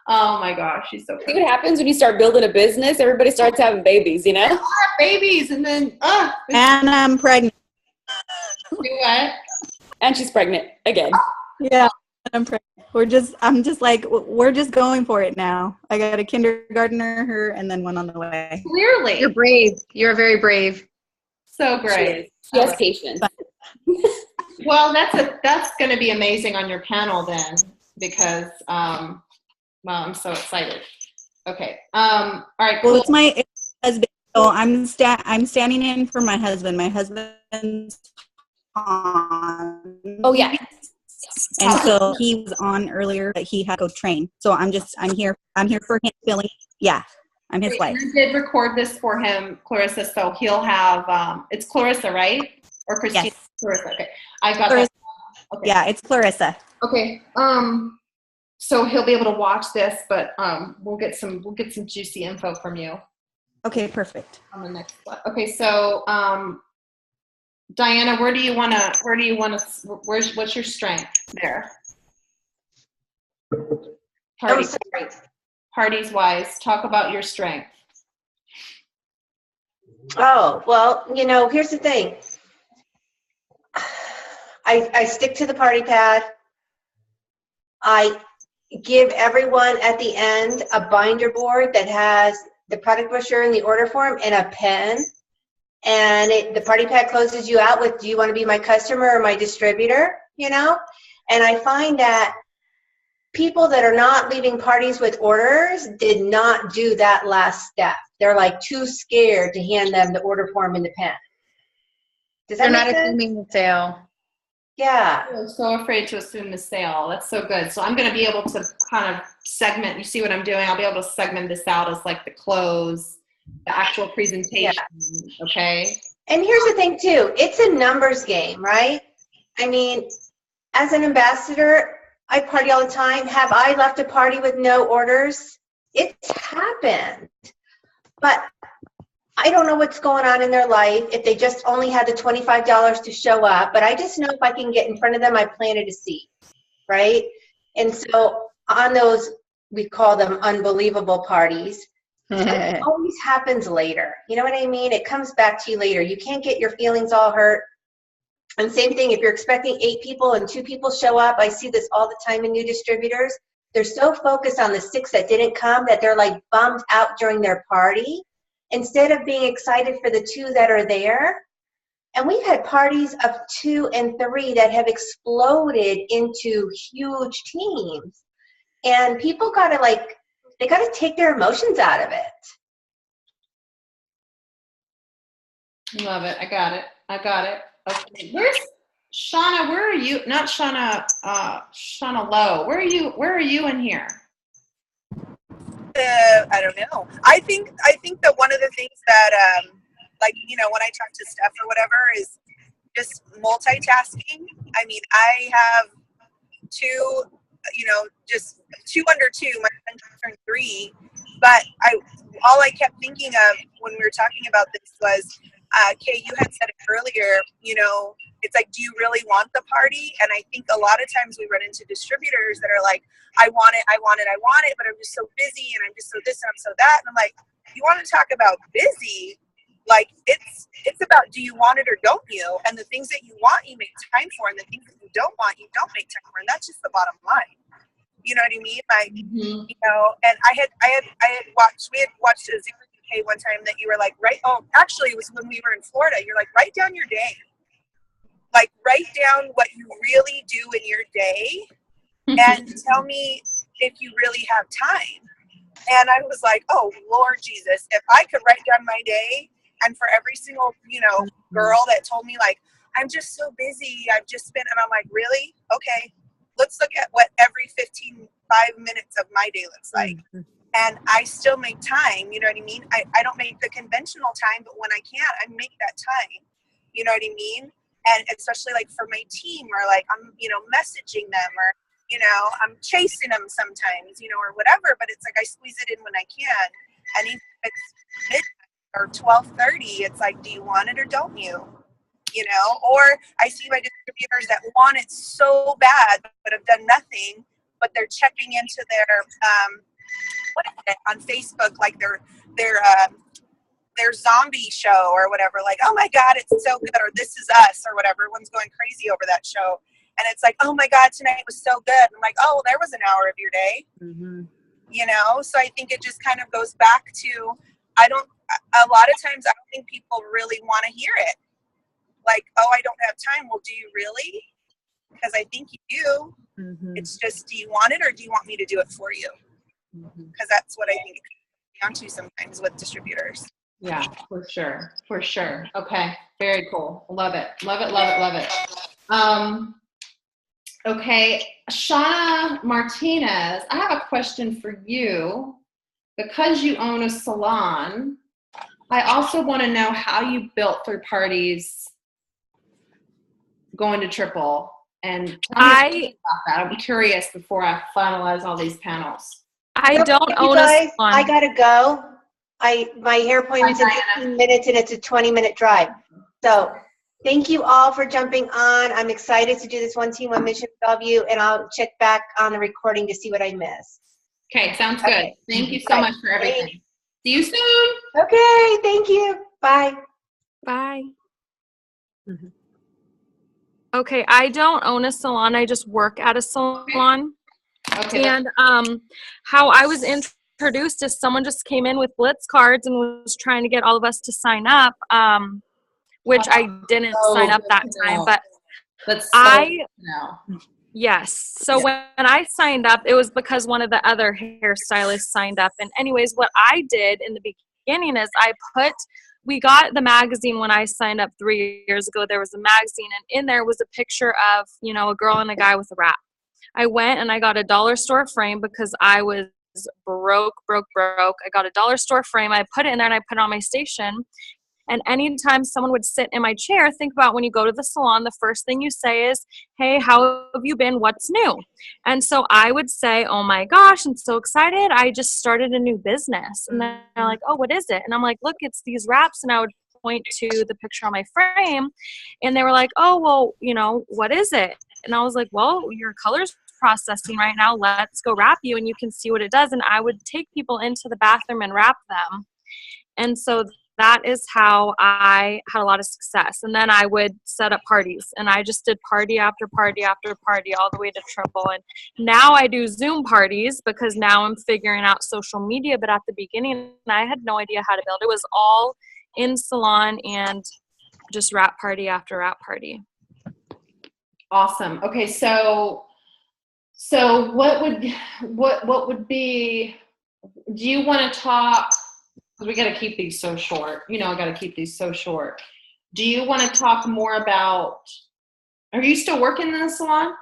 Oh my gosh, she's so See what happens when you start building a business? Everybody starts having babies, you know? I have babies, and then And I'm pregnant. do what? And she's pregnant again. Yeah, I'm pregnant. We're just going for it now. I got a kindergartner, her, and then one on the way. Clearly. You're brave. You're very brave. So great. She has patience. Well, that's going to be amazing on your panel then, because I'm so excited. Okay. All right. Well, Cool. it's my husband So I'm standing in for my husband. My husband's on. Oh yeah. And so he was on earlier, but he had to go train. So I'm here for him filling. Yeah, I'm his wife. I did record this for him, Clarissa, so he'll have, it's Clarissa, right? Or Christina? Yes. Clarissa, okay. I got Clarissa. that. Okay. Yeah, it's Clarissa. Okay. So he'll be able to watch this, but we'll get some juicy info from you. Okay, perfect. On the next slide. Okay, so Diana, what's your strength there? Parties wise, talk about your strength. Oh, well, here's the thing. I stick to the party pad. I give everyone at the end a binder board that has the product brochure and the order form and a pen. And the party pad closes you out with, do you want to be my customer or my distributor? And I find that people that are not leaving parties with orders did not do that last step. They're like too scared to hand them the order form and the pen. Does that They're make not sense? assuming the sale. Yeah. I'm so afraid to assume the sale. That's so good. So I'm going to be able to kind of segment. You see what I'm doing? I'll be able to segment this out as like the close, the actual presentation. Yeah. Okay. And here's the thing too. It's a numbers game, right? I mean, as an ambassador, I party all the time. Have I left a party with no orders? It's happened. But I don't know what's going on in their life, if they just only had the $25 to show up. But I just know if I can get in front of them, I planted a seed, right? And so on those, we call them unbelievable parties, it always happens later. You know what I mean? It comes back to you later. You can't get your feelings all hurt. And same thing, if you're expecting 8 people and 2 people show up, I see this all the time in new distributors. They're so focused on the 6 that didn't come that they're like bummed out during their party instead of being excited for the 2 that are there. And we've had parties of 2 and 3 that have exploded into huge teams. And people they gotta take their emotions out of it. Love it. I got it. Okay. Where's Shauna? Where are you? Not Shauna, Shauna Lowe. Where are you in here? I don't know. I think that one of the things that, when I talk to Steph or whatever, is just multitasking. I mean, I have 2, just 2 under 2. My son turned 3, but all I kept thinking of when we were talking about this was, Kay, you had said it earlier, it's like, do you really want the party? And I think a lot of times we run into distributors that are like, I want it, but I'm just so busy and I'm just so this and I'm so that. And I'm like, you want to talk about busy? Like, it's about, do you want it or don't you? And the things that you want, you make time for, and the things that you don't want, you don't make time for. And that's just the bottom line. You know what I mean? Like, and we had watched a Zoom one time that you were like, actually it was when we were in Florida. You're like, write down your day. Like, write down what you really do in your day and tell me if you really have time. And I was like, oh, Lord Jesus, if I could write down my day, and for every single, girl that told me, like, I'm just so busy, I've just been, and I'm like, really? Okay, let's look at what every 5 minutes of my day looks like. And I still make time, you know what I mean? I don't make the conventional time, but when I can, I make that time, you know what I mean? And especially like for my team, or like I'm, messaging them, or, I'm chasing them sometimes, or whatever, but it's like I squeeze it in when I can. And even if it's midnight or 12:30, it's like, do you want it or don't you? Or I see my distributors that want it so bad, but have done nothing, but they're checking into their, what is it, on Facebook, like their zombie show or whatever, like, oh my God, it's so good, or This Is Us or whatever. Everyone's going crazy over that show. And it's like, oh my God, tonight was so good. I'm like, oh, there was an hour of your day. So I think it just kind of goes back to, a lot of times I don't think people really want to hear it. Like, oh, I don't have time. Well, do you really? Because I think you do. It's just, do you want it or do you want me to do it for you? Because that's what I think it comes down to sometimes with distributors. Yeah, for sure. For sure. Okay. Very cool. Love it. Love it. Love it. Love it. Okay. Shauna Martinez, I have a question for you. Because you own a salon, I also want to know how you built third parties going to triple. And tell me about that. I'm curious before I finalize all these panels. I don't You own guys, a salon. I gotta go. My hair appointment's in 15 minutes and it's a 20-minute drive. So thank you all for jumping on. I'm excited to do this One Team, One Mission with all of you, and I'll check back on the recording to see what I missed. Okay, sounds good. Okay. Thank you so much for everything. See you soon. Okay, thank you. Bye. Bye. Okay, I don't own a salon. I just work at a salon. Okay. And how I was introduced is someone just came in with Blitz cards and was trying to get all of us to sign up, which I didn't sign up that time. But yes. So when I signed up, it was because one of the other hairstylists signed up. And anyways, what I did in the beginning is we got the magazine when I signed up 3 years ago. There was a magazine, and in there was a picture of, a girl and a guy with a wrap. I went and I got a dollar store frame because I was broke. I got a dollar store frame. I put it in there and I put it on my station. And anytime someone would sit in my chair, think about when you go to the salon, the first thing you say is, hey, how have you been? What's new? And so I would say, oh my gosh, I'm so excited. I just started a new business. And then they're like, oh, what is it? And I'm like, look, it's these wraps. And I would point to the picture on my frame. And they were like, oh, well, what is it? And I was like, well, your color's processing right now. Let's go wrap you and you can see what it does. And I would take people into the bathroom and wrap them. And so that is how I had a lot of success. And then I would set up parties, and I just did party after party after party all the way to triple. And now I do Zoom parties because now I'm figuring out social media. But at the beginning, I had no idea how to build. It was all in salon and just wrap party after wrap party. Awesome. Okay, so what would be? Do you want to talk? Because we got to keep these so short. I got to keep these so short. Do you want to talk more about? Are you still working in the salon?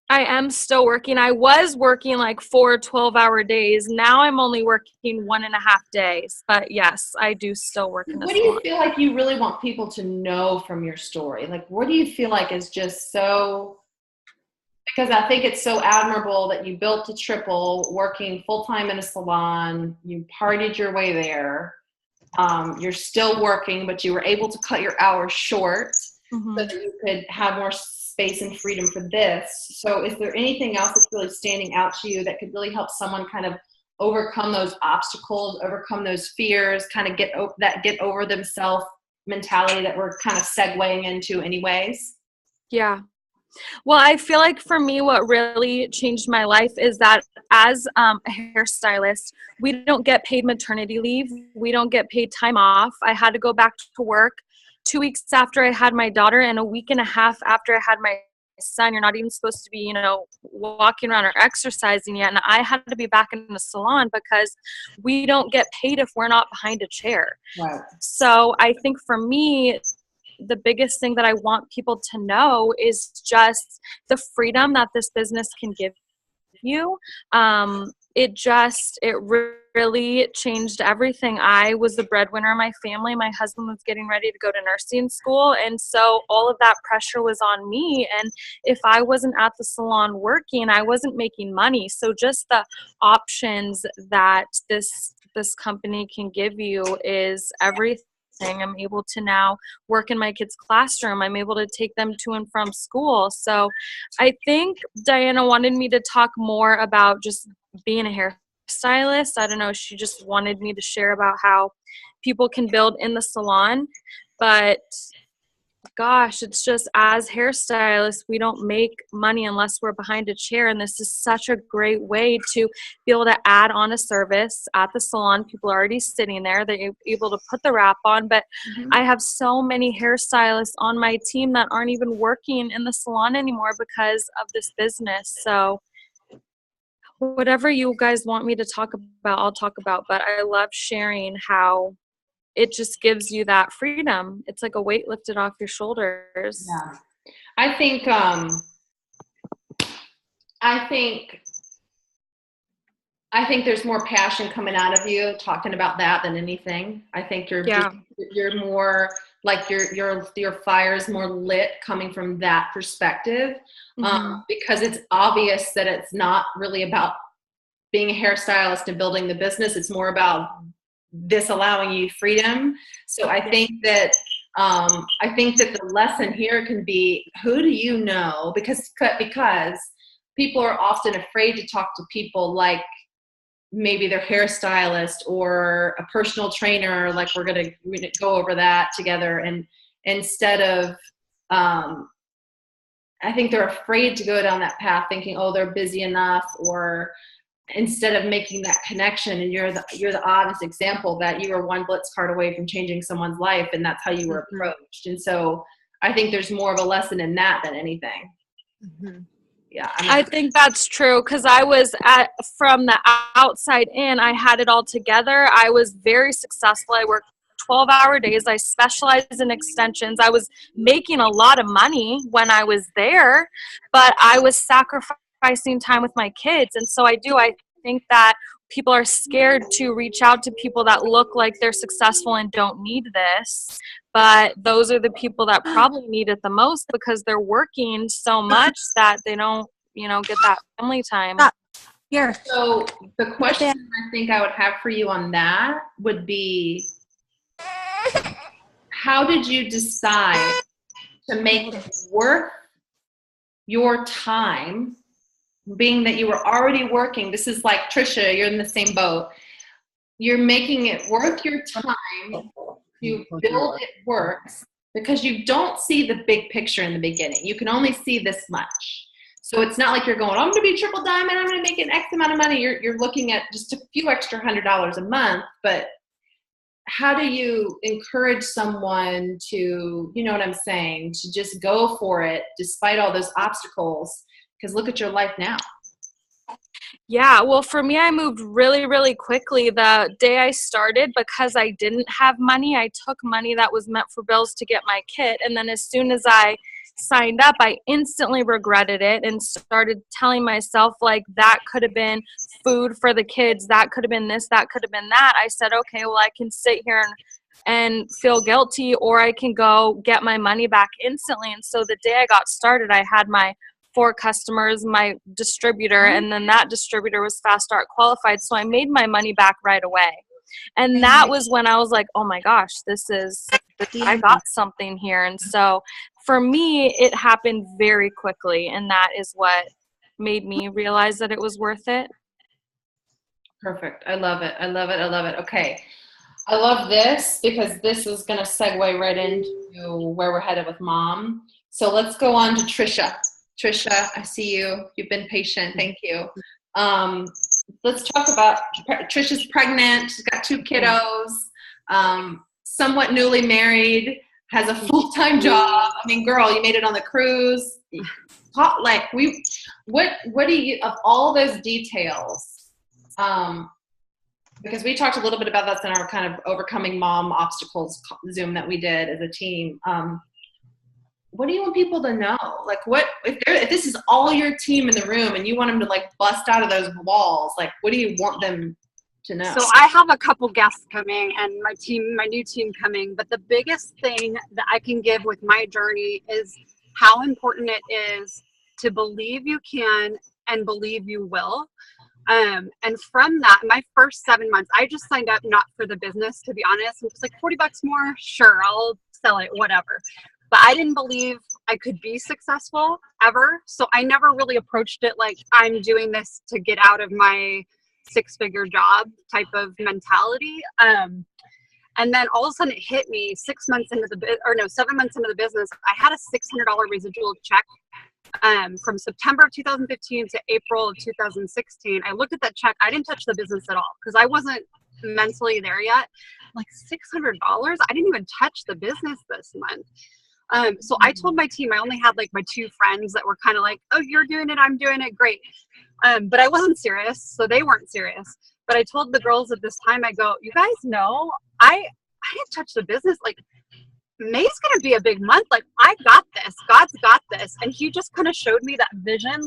I am still working. I was working like 4 12-hour days. Now I'm only working 1.5 days. But yes, I do still work in the salon. What do you feel like you really want people to know from your story? Like, what do you feel like is just so? Because I think it's so admirable that you built a triple, working full-time in a salon. You partied your way there. You're still working, but you were able to cut your hours short so that you could have more space and freedom for this. So is there anything else that's really standing out to you that could really help someone kind of overcome those obstacles, overcome those fears, kind of get over themselves mentality that we're kind of segueing into anyways? Yeah. Well, I feel like for me, what really changed my life is that as a hairstylist, we don't get paid maternity leave. We don't get paid time off. I had to go back to work 2 weeks after I had my daughter and a week and a half after I had my son. You're not even supposed to be, walking around or exercising yet. And I had to be back in the salon because we don't get paid if we're not behind a chair. Right. So I think for me, the biggest thing that I want people to know is just the freedom that this business can give you. It really changed everything. I was the breadwinner of my family. My husband was getting ready to go to nursing school. And so all of that pressure was on me. And if I wasn't at the salon working, I wasn't making money. So just the options that this company can give you is everything. I'm able to now work in my kids' classroom. I'm able to take them to and from school. So I think Diana wanted me to talk more about just being a hairstylist. I don't know. She just wanted me to share about how people can build in the salon. But gosh, it's just as hairstylists, we don't make money unless we're behind a chair. And this is such a great way to be able to add on a service at the salon. People are already sitting there. They're able to put the wrap on. But I have so many hairstylists on my team that aren't even working in the salon anymore because of this business. So whatever you guys want me to talk about, I'll talk about. But I love sharing how it just gives you that freedom. It's like a weight lifted off your shoulders. Yeah. I think there's more passion coming out of you talking about that than anything. I think you're more like your fire is more lit coming from that perspective, because it's obvious that it's not really about being a hairstylist and building the business. It's more about this allowing you freedom. So I think that the lesson here can be, who do you know? Because people are often afraid to talk to people like maybe their hairstylist or a personal trainer, like we're gonna go over that together. And instead of, I think they're afraid to go down that path thinking, oh, they're busy enough, or instead of making that connection. And you're the obvious example that you were one Blitz card away from changing someone's life, and that's how you were approached. And so I think there's more of a lesson in that than anything. Yeah, I think that's true, because I was from the outside in, I had it all together. I was very successful. I worked 12-hour days. I specialized in extensions. I was making a lot of money when I was there, but I was sacrificing time with my kids. And so I think that people are scared to reach out to people that look like they're successful and don't need this. But those are the people that probably need it the most, because they're working so much that they don't, get that family time. Here. So the question I think I would have for you on that would be, how did you decide to make it worth your time, being that you were already working? This is like, Trisha, you're in the same boat. You're making it worth your time to build it works, because you don't see the big picture in the beginning. You can only see this much. So it's not like you're going, I'm going to be triple diamond, I'm going to make an X amount of money. You're looking at just a few extra $100 a month. But how do you encourage someone to, you know what I'm saying, to just go for it despite all those obstacles? Because look at your life now. Yeah, well, for me, I moved really, really quickly the day I started, because I didn't have money. I took money that was meant for bills to get my kit. And then as soon as I signed up, I instantly regretted it and started telling myself, like, that could have been food for the kids. That could have been this, that could have been that. I said, okay, well, I can sit here and feel guilty, or I can go get my money back instantly. And so the day I got started, I had my 4 customers, my distributor, and then that distributor was Fast Start qualified. So I made my money back right away. And that was when I was like, oh my gosh, I got something here. And so for me, it happened very quickly. And that is what made me realize that it was worth it. Perfect. I love it. I love it. I love it. Okay. I love this, because this is going to segue right into where we're headed with Mom. So let's go on to Trisha. Trisha, I see you. You've been patient. Thank you. Let's talk about, Trisha's pregnant. She's got 2 kiddos, somewhat newly married, has a full-time job. I mean, girl, you made it on the cruise. What do you, of all those details, because we talked a little bit about that in our kind of overcoming mom obstacles Zoom that we did as a team. What do you want people to know? Like, what if this is all your team in the room and you want them to like bust out of those walls? Like, what do you want them to know? So I have a couple guests coming and my new team coming, but the biggest thing that I can give with my journey is how important it is to believe you can and believe you will. And from that, my first 7 months, I just signed up not for the business, to be honest. It was like $40 more. Sure, I'll sell it, whatever. But I didn't believe I could be successful ever. So I never really approached it like I'm doing this to get out of my 6-figure job type of mentality. And then all of a sudden it hit me 7 months into the business. I had a $600 residual check from September of 2015 to April of 2016. I looked at that check. I didn't touch the business at all because I wasn't mentally there yet. Like $600? I didn't even touch the business this month. So I told my team, I only had like my 2 friends that were kind of like, oh, you're doing it, I'm doing it, great. But I wasn't serious, so they weren't serious. But I told the girls at this time, I go, you guys know, I I didn't touch the business. Like, May's going to be a big month. Like, I got this. God's got this. And he just kind of showed me that vision.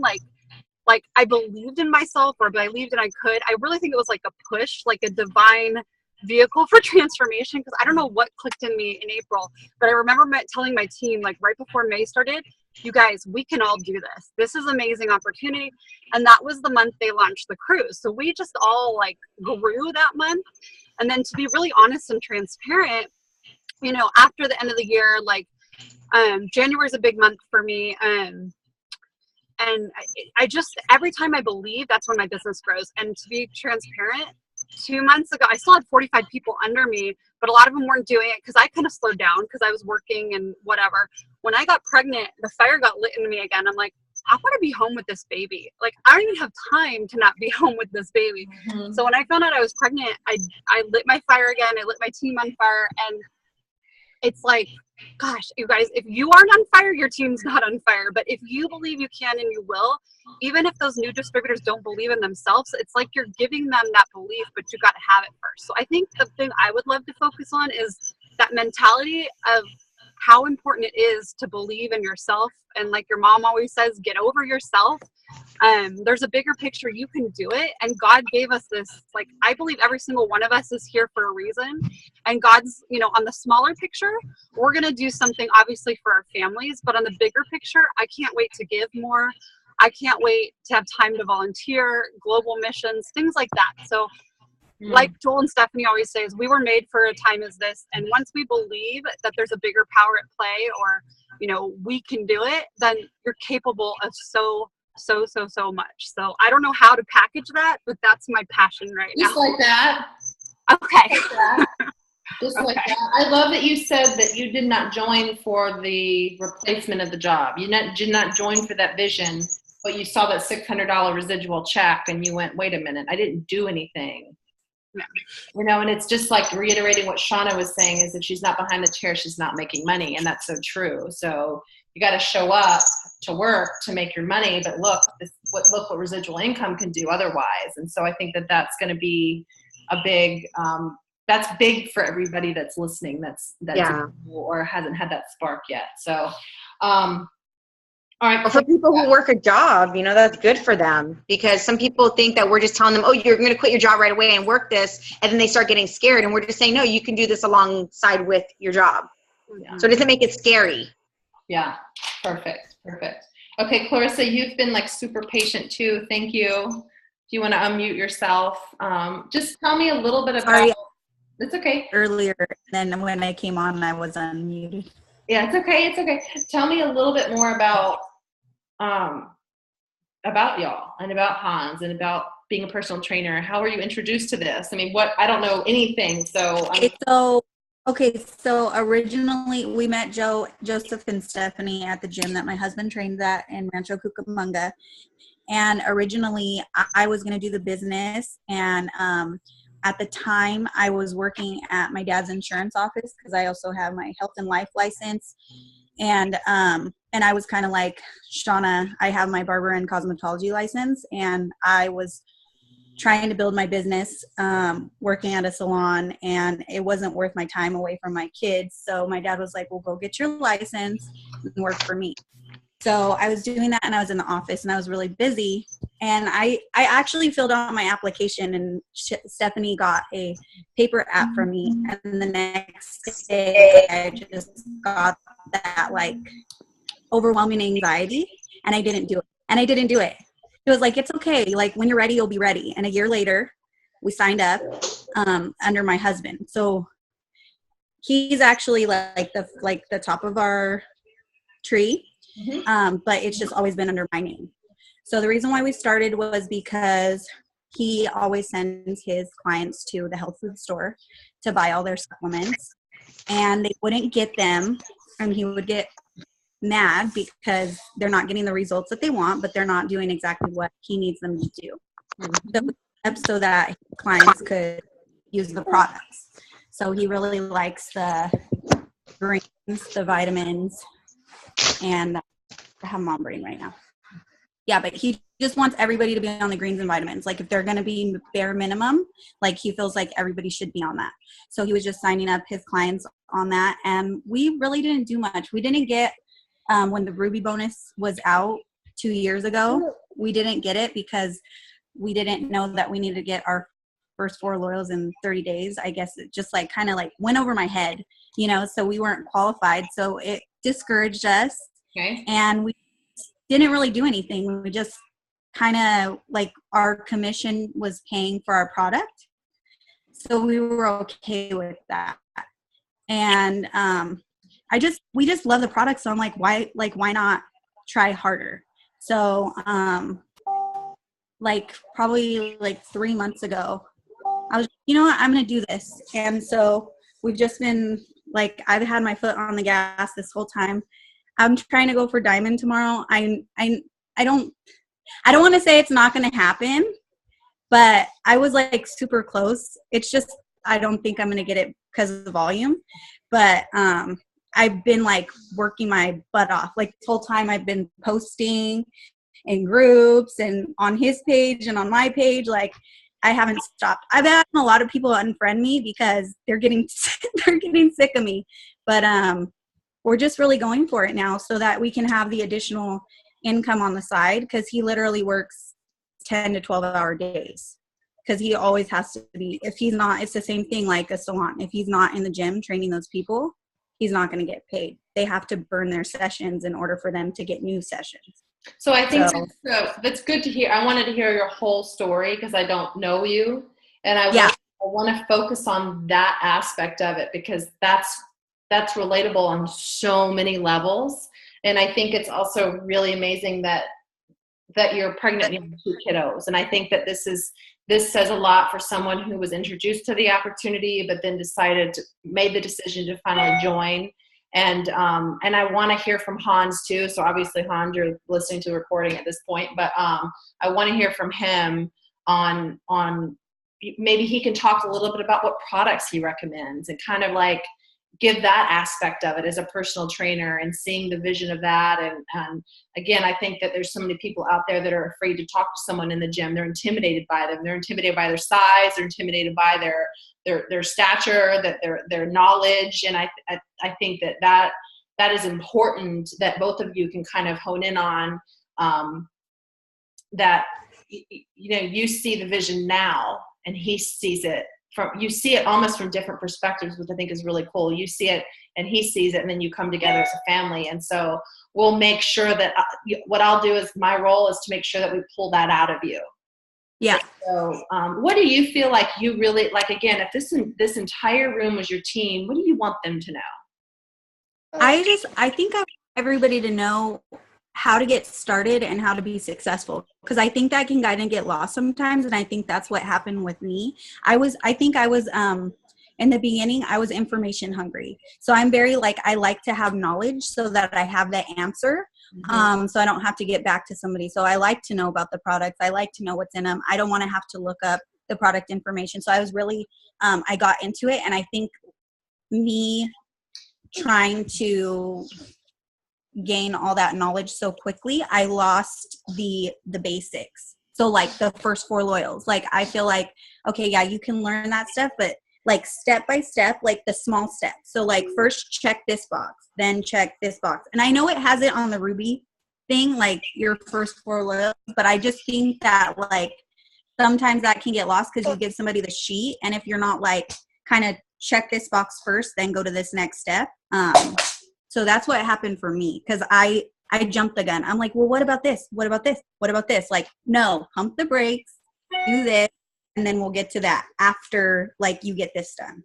Like I believed in myself, or believed in I could. I really think it was like a push, like a divine vehicle for transformation, because I don't know what clicked in me in April, but I remember telling my team, like right before May started, you guys, we can all do this. This is an amazing opportunity. And that was the month they launched the cruise. So we just all like grew that month. And then to be really honest and transparent, you know, after the end of the year, like January is a big month for me. And I just, every time I believe, that's when my business grows. And to be transparent, 2 months ago, I still had 45 people under me, but a lot of them weren't doing it because I kind of slowed down because I was working and whatever. When I got pregnant, the fire got lit in me again. I'm like, I want to be home with this baby. Like, I don't even have time to not be home with this baby. Mm-hmm. So when I found out I was pregnant, I lit my fire again. I lit my team on fire. And it's like, gosh, you guys, if you aren't on fire, your team's not on fire. But if you believe you can and you will, even if those new distributors don't believe in themselves, it's like you're giving them that belief, but you got to have it first. So I think the thing I would love to focus on is that mentality of how important it is to believe in yourself. And like your mom always says, get over yourself. There's a bigger picture. You can do it. And God gave us this, like, I believe every single one of us is here for a reason. And God's, you know, on the smaller picture, we're going to do something obviously for our families, but on the bigger picture, I can't wait to give more. I can't wait to have time to volunteer, global missions, things like that. So like Joel and Stephanie always says, we were made for a time as this. And once we believe that there's a bigger power at play, or, you know, we can do it, then you're capable of so much. So I don't know how to package that, but that's my passion right now. Just like that. Okay. Just like that. Just like that. I love that you said that you did not join for the replacement of the job. You did not join for that vision, but you saw that $600 residual check and you went, wait a minute, I didn't do anything. No. You know, and it's just like reiterating what Shauna was saying, is if she's not behind the chair, she's not making money. And that's so true. So you got to show up to work to make your money, but look what residual income can do otherwise. And so I think that that's going to be a big, that's big for everybody that's listening, that's yeah. or hasn't had that spark yet. So, all right. Well, for people who work a job, you know, that's good for them, because some people think that we're just telling them, oh, you're going to quit your job right away and work this. And then they start getting scared. And we're just saying, no, you can do this alongside with your job. Yeah. So it doesn't make it scary. Yeah. Perfect. Okay. Clarissa, you've been like super patient too. Thank you. If you want to unmute yourself, just tell me a little bit about, Sorry. It's okay. Earlier, then when I came on, I was unmuted. Yeah, it's okay. Tell me a little bit more about y'all and about Hans and about being a personal trainer. How were you introduced to this? I mean, I don't know anything. So, so originally we met Joseph and Stephanie at the gym that my husband trained at in Rancho Cucamonga. And originally I was going to do the business. And at the time I was working at my dad's insurance office, because I also have my health and life license. And I was kind of like, Shauna, I have my barber and cosmetology license, and I was trying to build my business, working at a salon, and it wasn't worth my time away from my kids. So my dad was like, well, go get your license and work for me. So I was doing that, and I was in the office, and I was really busy. And I actually filled out my application, and Stephanie got a paper app for me. And the next day I just got that like overwhelming anxiety, and I didn't do it. It was like, it's okay. Like, when you're ready, you'll be ready. And a year later we signed up under my husband. So he's actually like the top of our tree. Mm-hmm. But it's just always been under my name. So the reason why we started was because he always sends his clients to the health food store to buy all their supplements, and they wouldn't get them, and he would get mad because they're not getting the results that they want, but they're not doing exactly what he needs them to do. Mm-hmm. So that clients could use the products. So he really likes the greens, the vitamins, and I have them on brain right now. Yeah, but he just wants everybody to be on the greens and vitamins. Like if they're going to be bare minimum, like he feels like everybody should be on that. So he was just signing up his clients on that. And we really didn't do much. We didn't get, when the Ruby bonus was out 2 years ago, we didn't get it because we didn't know that we needed to get our first 4 loyals in 30 days. I guess it just like kind of like went over my head, you know, so we weren't qualified. So it discouraged us. Okay. And we didn't really do anything. We just kind of like our commission was paying for our product. So we were okay with that. And we just love the product. So I'm like, why not try harder? So like probably like 3 months ago, I was, you know what, I'm going to do this. And so we've just been like, I've had my foot on the gas this whole time. I'm trying to go for diamond tomorrow. I don't want to say it's not going to happen, but I was like super close. It's just, I don't think I'm going to get it because of the volume, but I've been like working my butt off. Like this whole time I've been posting in groups and on his page and on my page. Like I haven't stopped. I've had a lot of people unfriend me because they're getting sick of me, but we're just really going for it now so that we can have the additional income on the side, because he literally works 10 to 12-hour days because he always has to be. If he's not, it's the same thing like a salon. If he's not in the gym training those people, he's not going to get paid. They have to burn their sessions in order for them to get new sessions. So I think that's good to hear. I wanted to hear your whole story because I don't know you, and I want to focus on that aspect of it because that's relatable on so many levels. And I think it's also really amazing that you're pregnant and you have 2 kiddos. And I think that this says a lot for someone who was introduced to the opportunity, but then made the decision to finally join. And I want to hear from Hans too. So obviously Hans, you're listening to the recording at this point, but I want to hear from him on maybe he can talk a little bit about what products he recommends and kind of like give that aspect of it as a personal trainer and seeing the vision of that. And again, I think that there's so many people out there that are afraid to talk to someone in the gym. They're intimidated by them. They're intimidated by their size. They're intimidated by their stature, that their knowledge. And I think that is important that both of you can kind of hone in on, that, you know, you see the vision now and he sees it. You see it almost from different perspectives, which I think is really cool. You see it and he sees it, and then you come together as a family. And so we'll make sure that what I'll do is my role is to make sure that we pull that out of you. Yeah. So what do you feel like you really, like, again, if this entire room was your team, what do you want them to know? I think I want everybody to know how to get started and how to be successful, because I think that can kind of get lost sometimes, and I think that's what happened with me. I think I was in the beginning, I was information hungry, so I'm very like, I like to have knowledge so that I have the answer, so I don't have to get back to somebody. So I like to know about the products. I like to know what's in them. I don't want to have to look up the product information. So I was really I got into it, and I think me trying to gain all that knowledge so quickly, I lost the basics. So like the first 4 loyals, like I feel like, okay, yeah, you can learn that stuff, but like step by step, like the small steps. So like first check this box, then check this box. And I know it has it on the Ruby thing, like your first 4 loyals, but I just think that like sometimes that can get lost because you give somebody the sheet, and if you're not like kind of check this box first, then go to this next step. So that's what happened for me, because I jumped the gun. I'm like, well, what about this? What about this? What about this? Like, no, pump the brakes, do this, and then we'll get to that after, like, you get this done.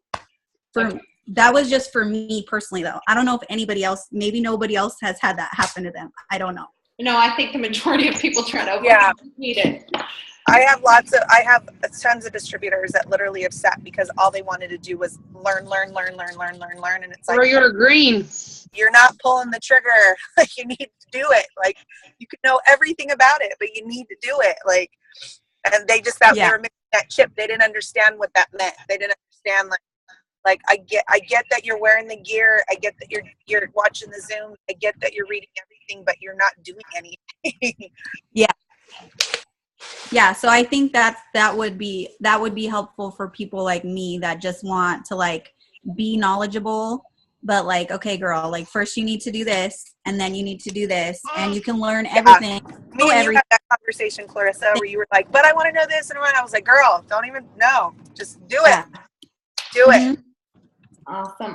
That was just for me personally, though. I don't know if anybody else, maybe nobody else has had that happen to them. I don't know. No, I think the majority of people try to need it. I have tons of distributors that literally have sat because all they wanted to do was learn. And it's like, or you're green. You're not pulling the trigger. Like, you need to do it. Like, you could know everything about it, but you need to do it. Like, and they just thought they were mixing that chip. They didn't understand what that meant. They didn't understand Like I get that you're wearing the gear. I get that you're watching the Zoom. I get that you're reading everything, but you're not doing anything. Yeah, so I think that would be helpful for people like me that just want to like be knowledgeable, but like, okay, girl, like first you need to do this, and then you need to do this, and you can learn everything. Me and you had that conversation, Clarissa, where you were like, "But I want to know this," and I was like, "Girl, don't even know. Just do it. Do it." Awesome.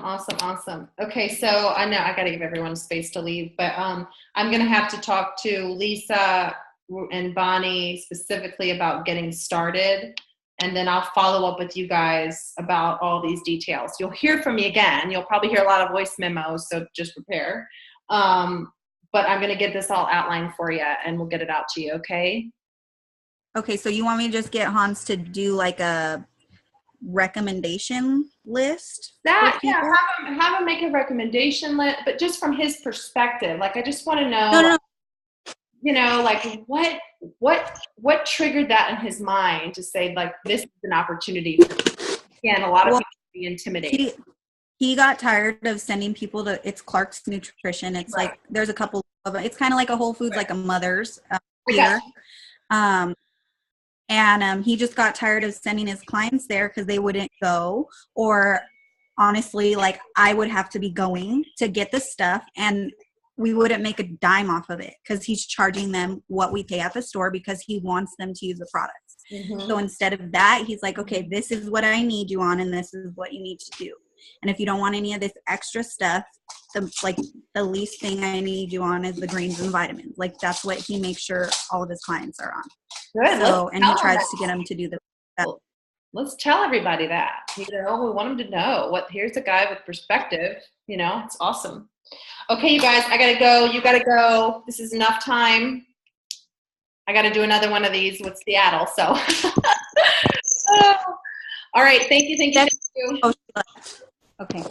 Okay, so I know I got to give everyone space to leave, but I'm going to have to talk to Lisa and Bonnie specifically about getting started, and then I'll follow up with you guys about all these details. You'll hear from me again. You'll probably hear a lot of voice memos, so just prepare. But I'm going to get this all outlined for you, and we'll get it out to you, okay? Okay, so you want me to just get Hans to do like a recommendation list? Have him make a recommendation list, but just from his perspective. Like, I just want to know. No. You know, like what triggered that in his mind to say, like, this is an opportunity for me? Again, a lot of people be intimidated. He got tired of sending people to, it's Clark's Nutrition. It's like, there's a couple of, it's kind of like a Whole Foods, like a Mother's here. And he just got tired of sending his clients there because they wouldn't go, or honestly, like I would have to be going to get the stuff, and we wouldn't make a dime off of it because he's charging them what we pay at the store because he wants them to use the products. So instead of that, he's like, okay, this is what I need you on, and this is what you need to do. And if you don't want any of this extra stuff, the least thing I need you on is the greens and vitamins. Like, that's what he makes sure all of his clients are on. Good. So, and he tries to get them to do that. Let's tell everybody that. You know, we want them to know here's a guy with perspective. You know, it's awesome. Okay, you guys, I gotta go. You gotta go. This is enough time. I gotta do another one of these with Seattle. So, all right. Thank you. Okay.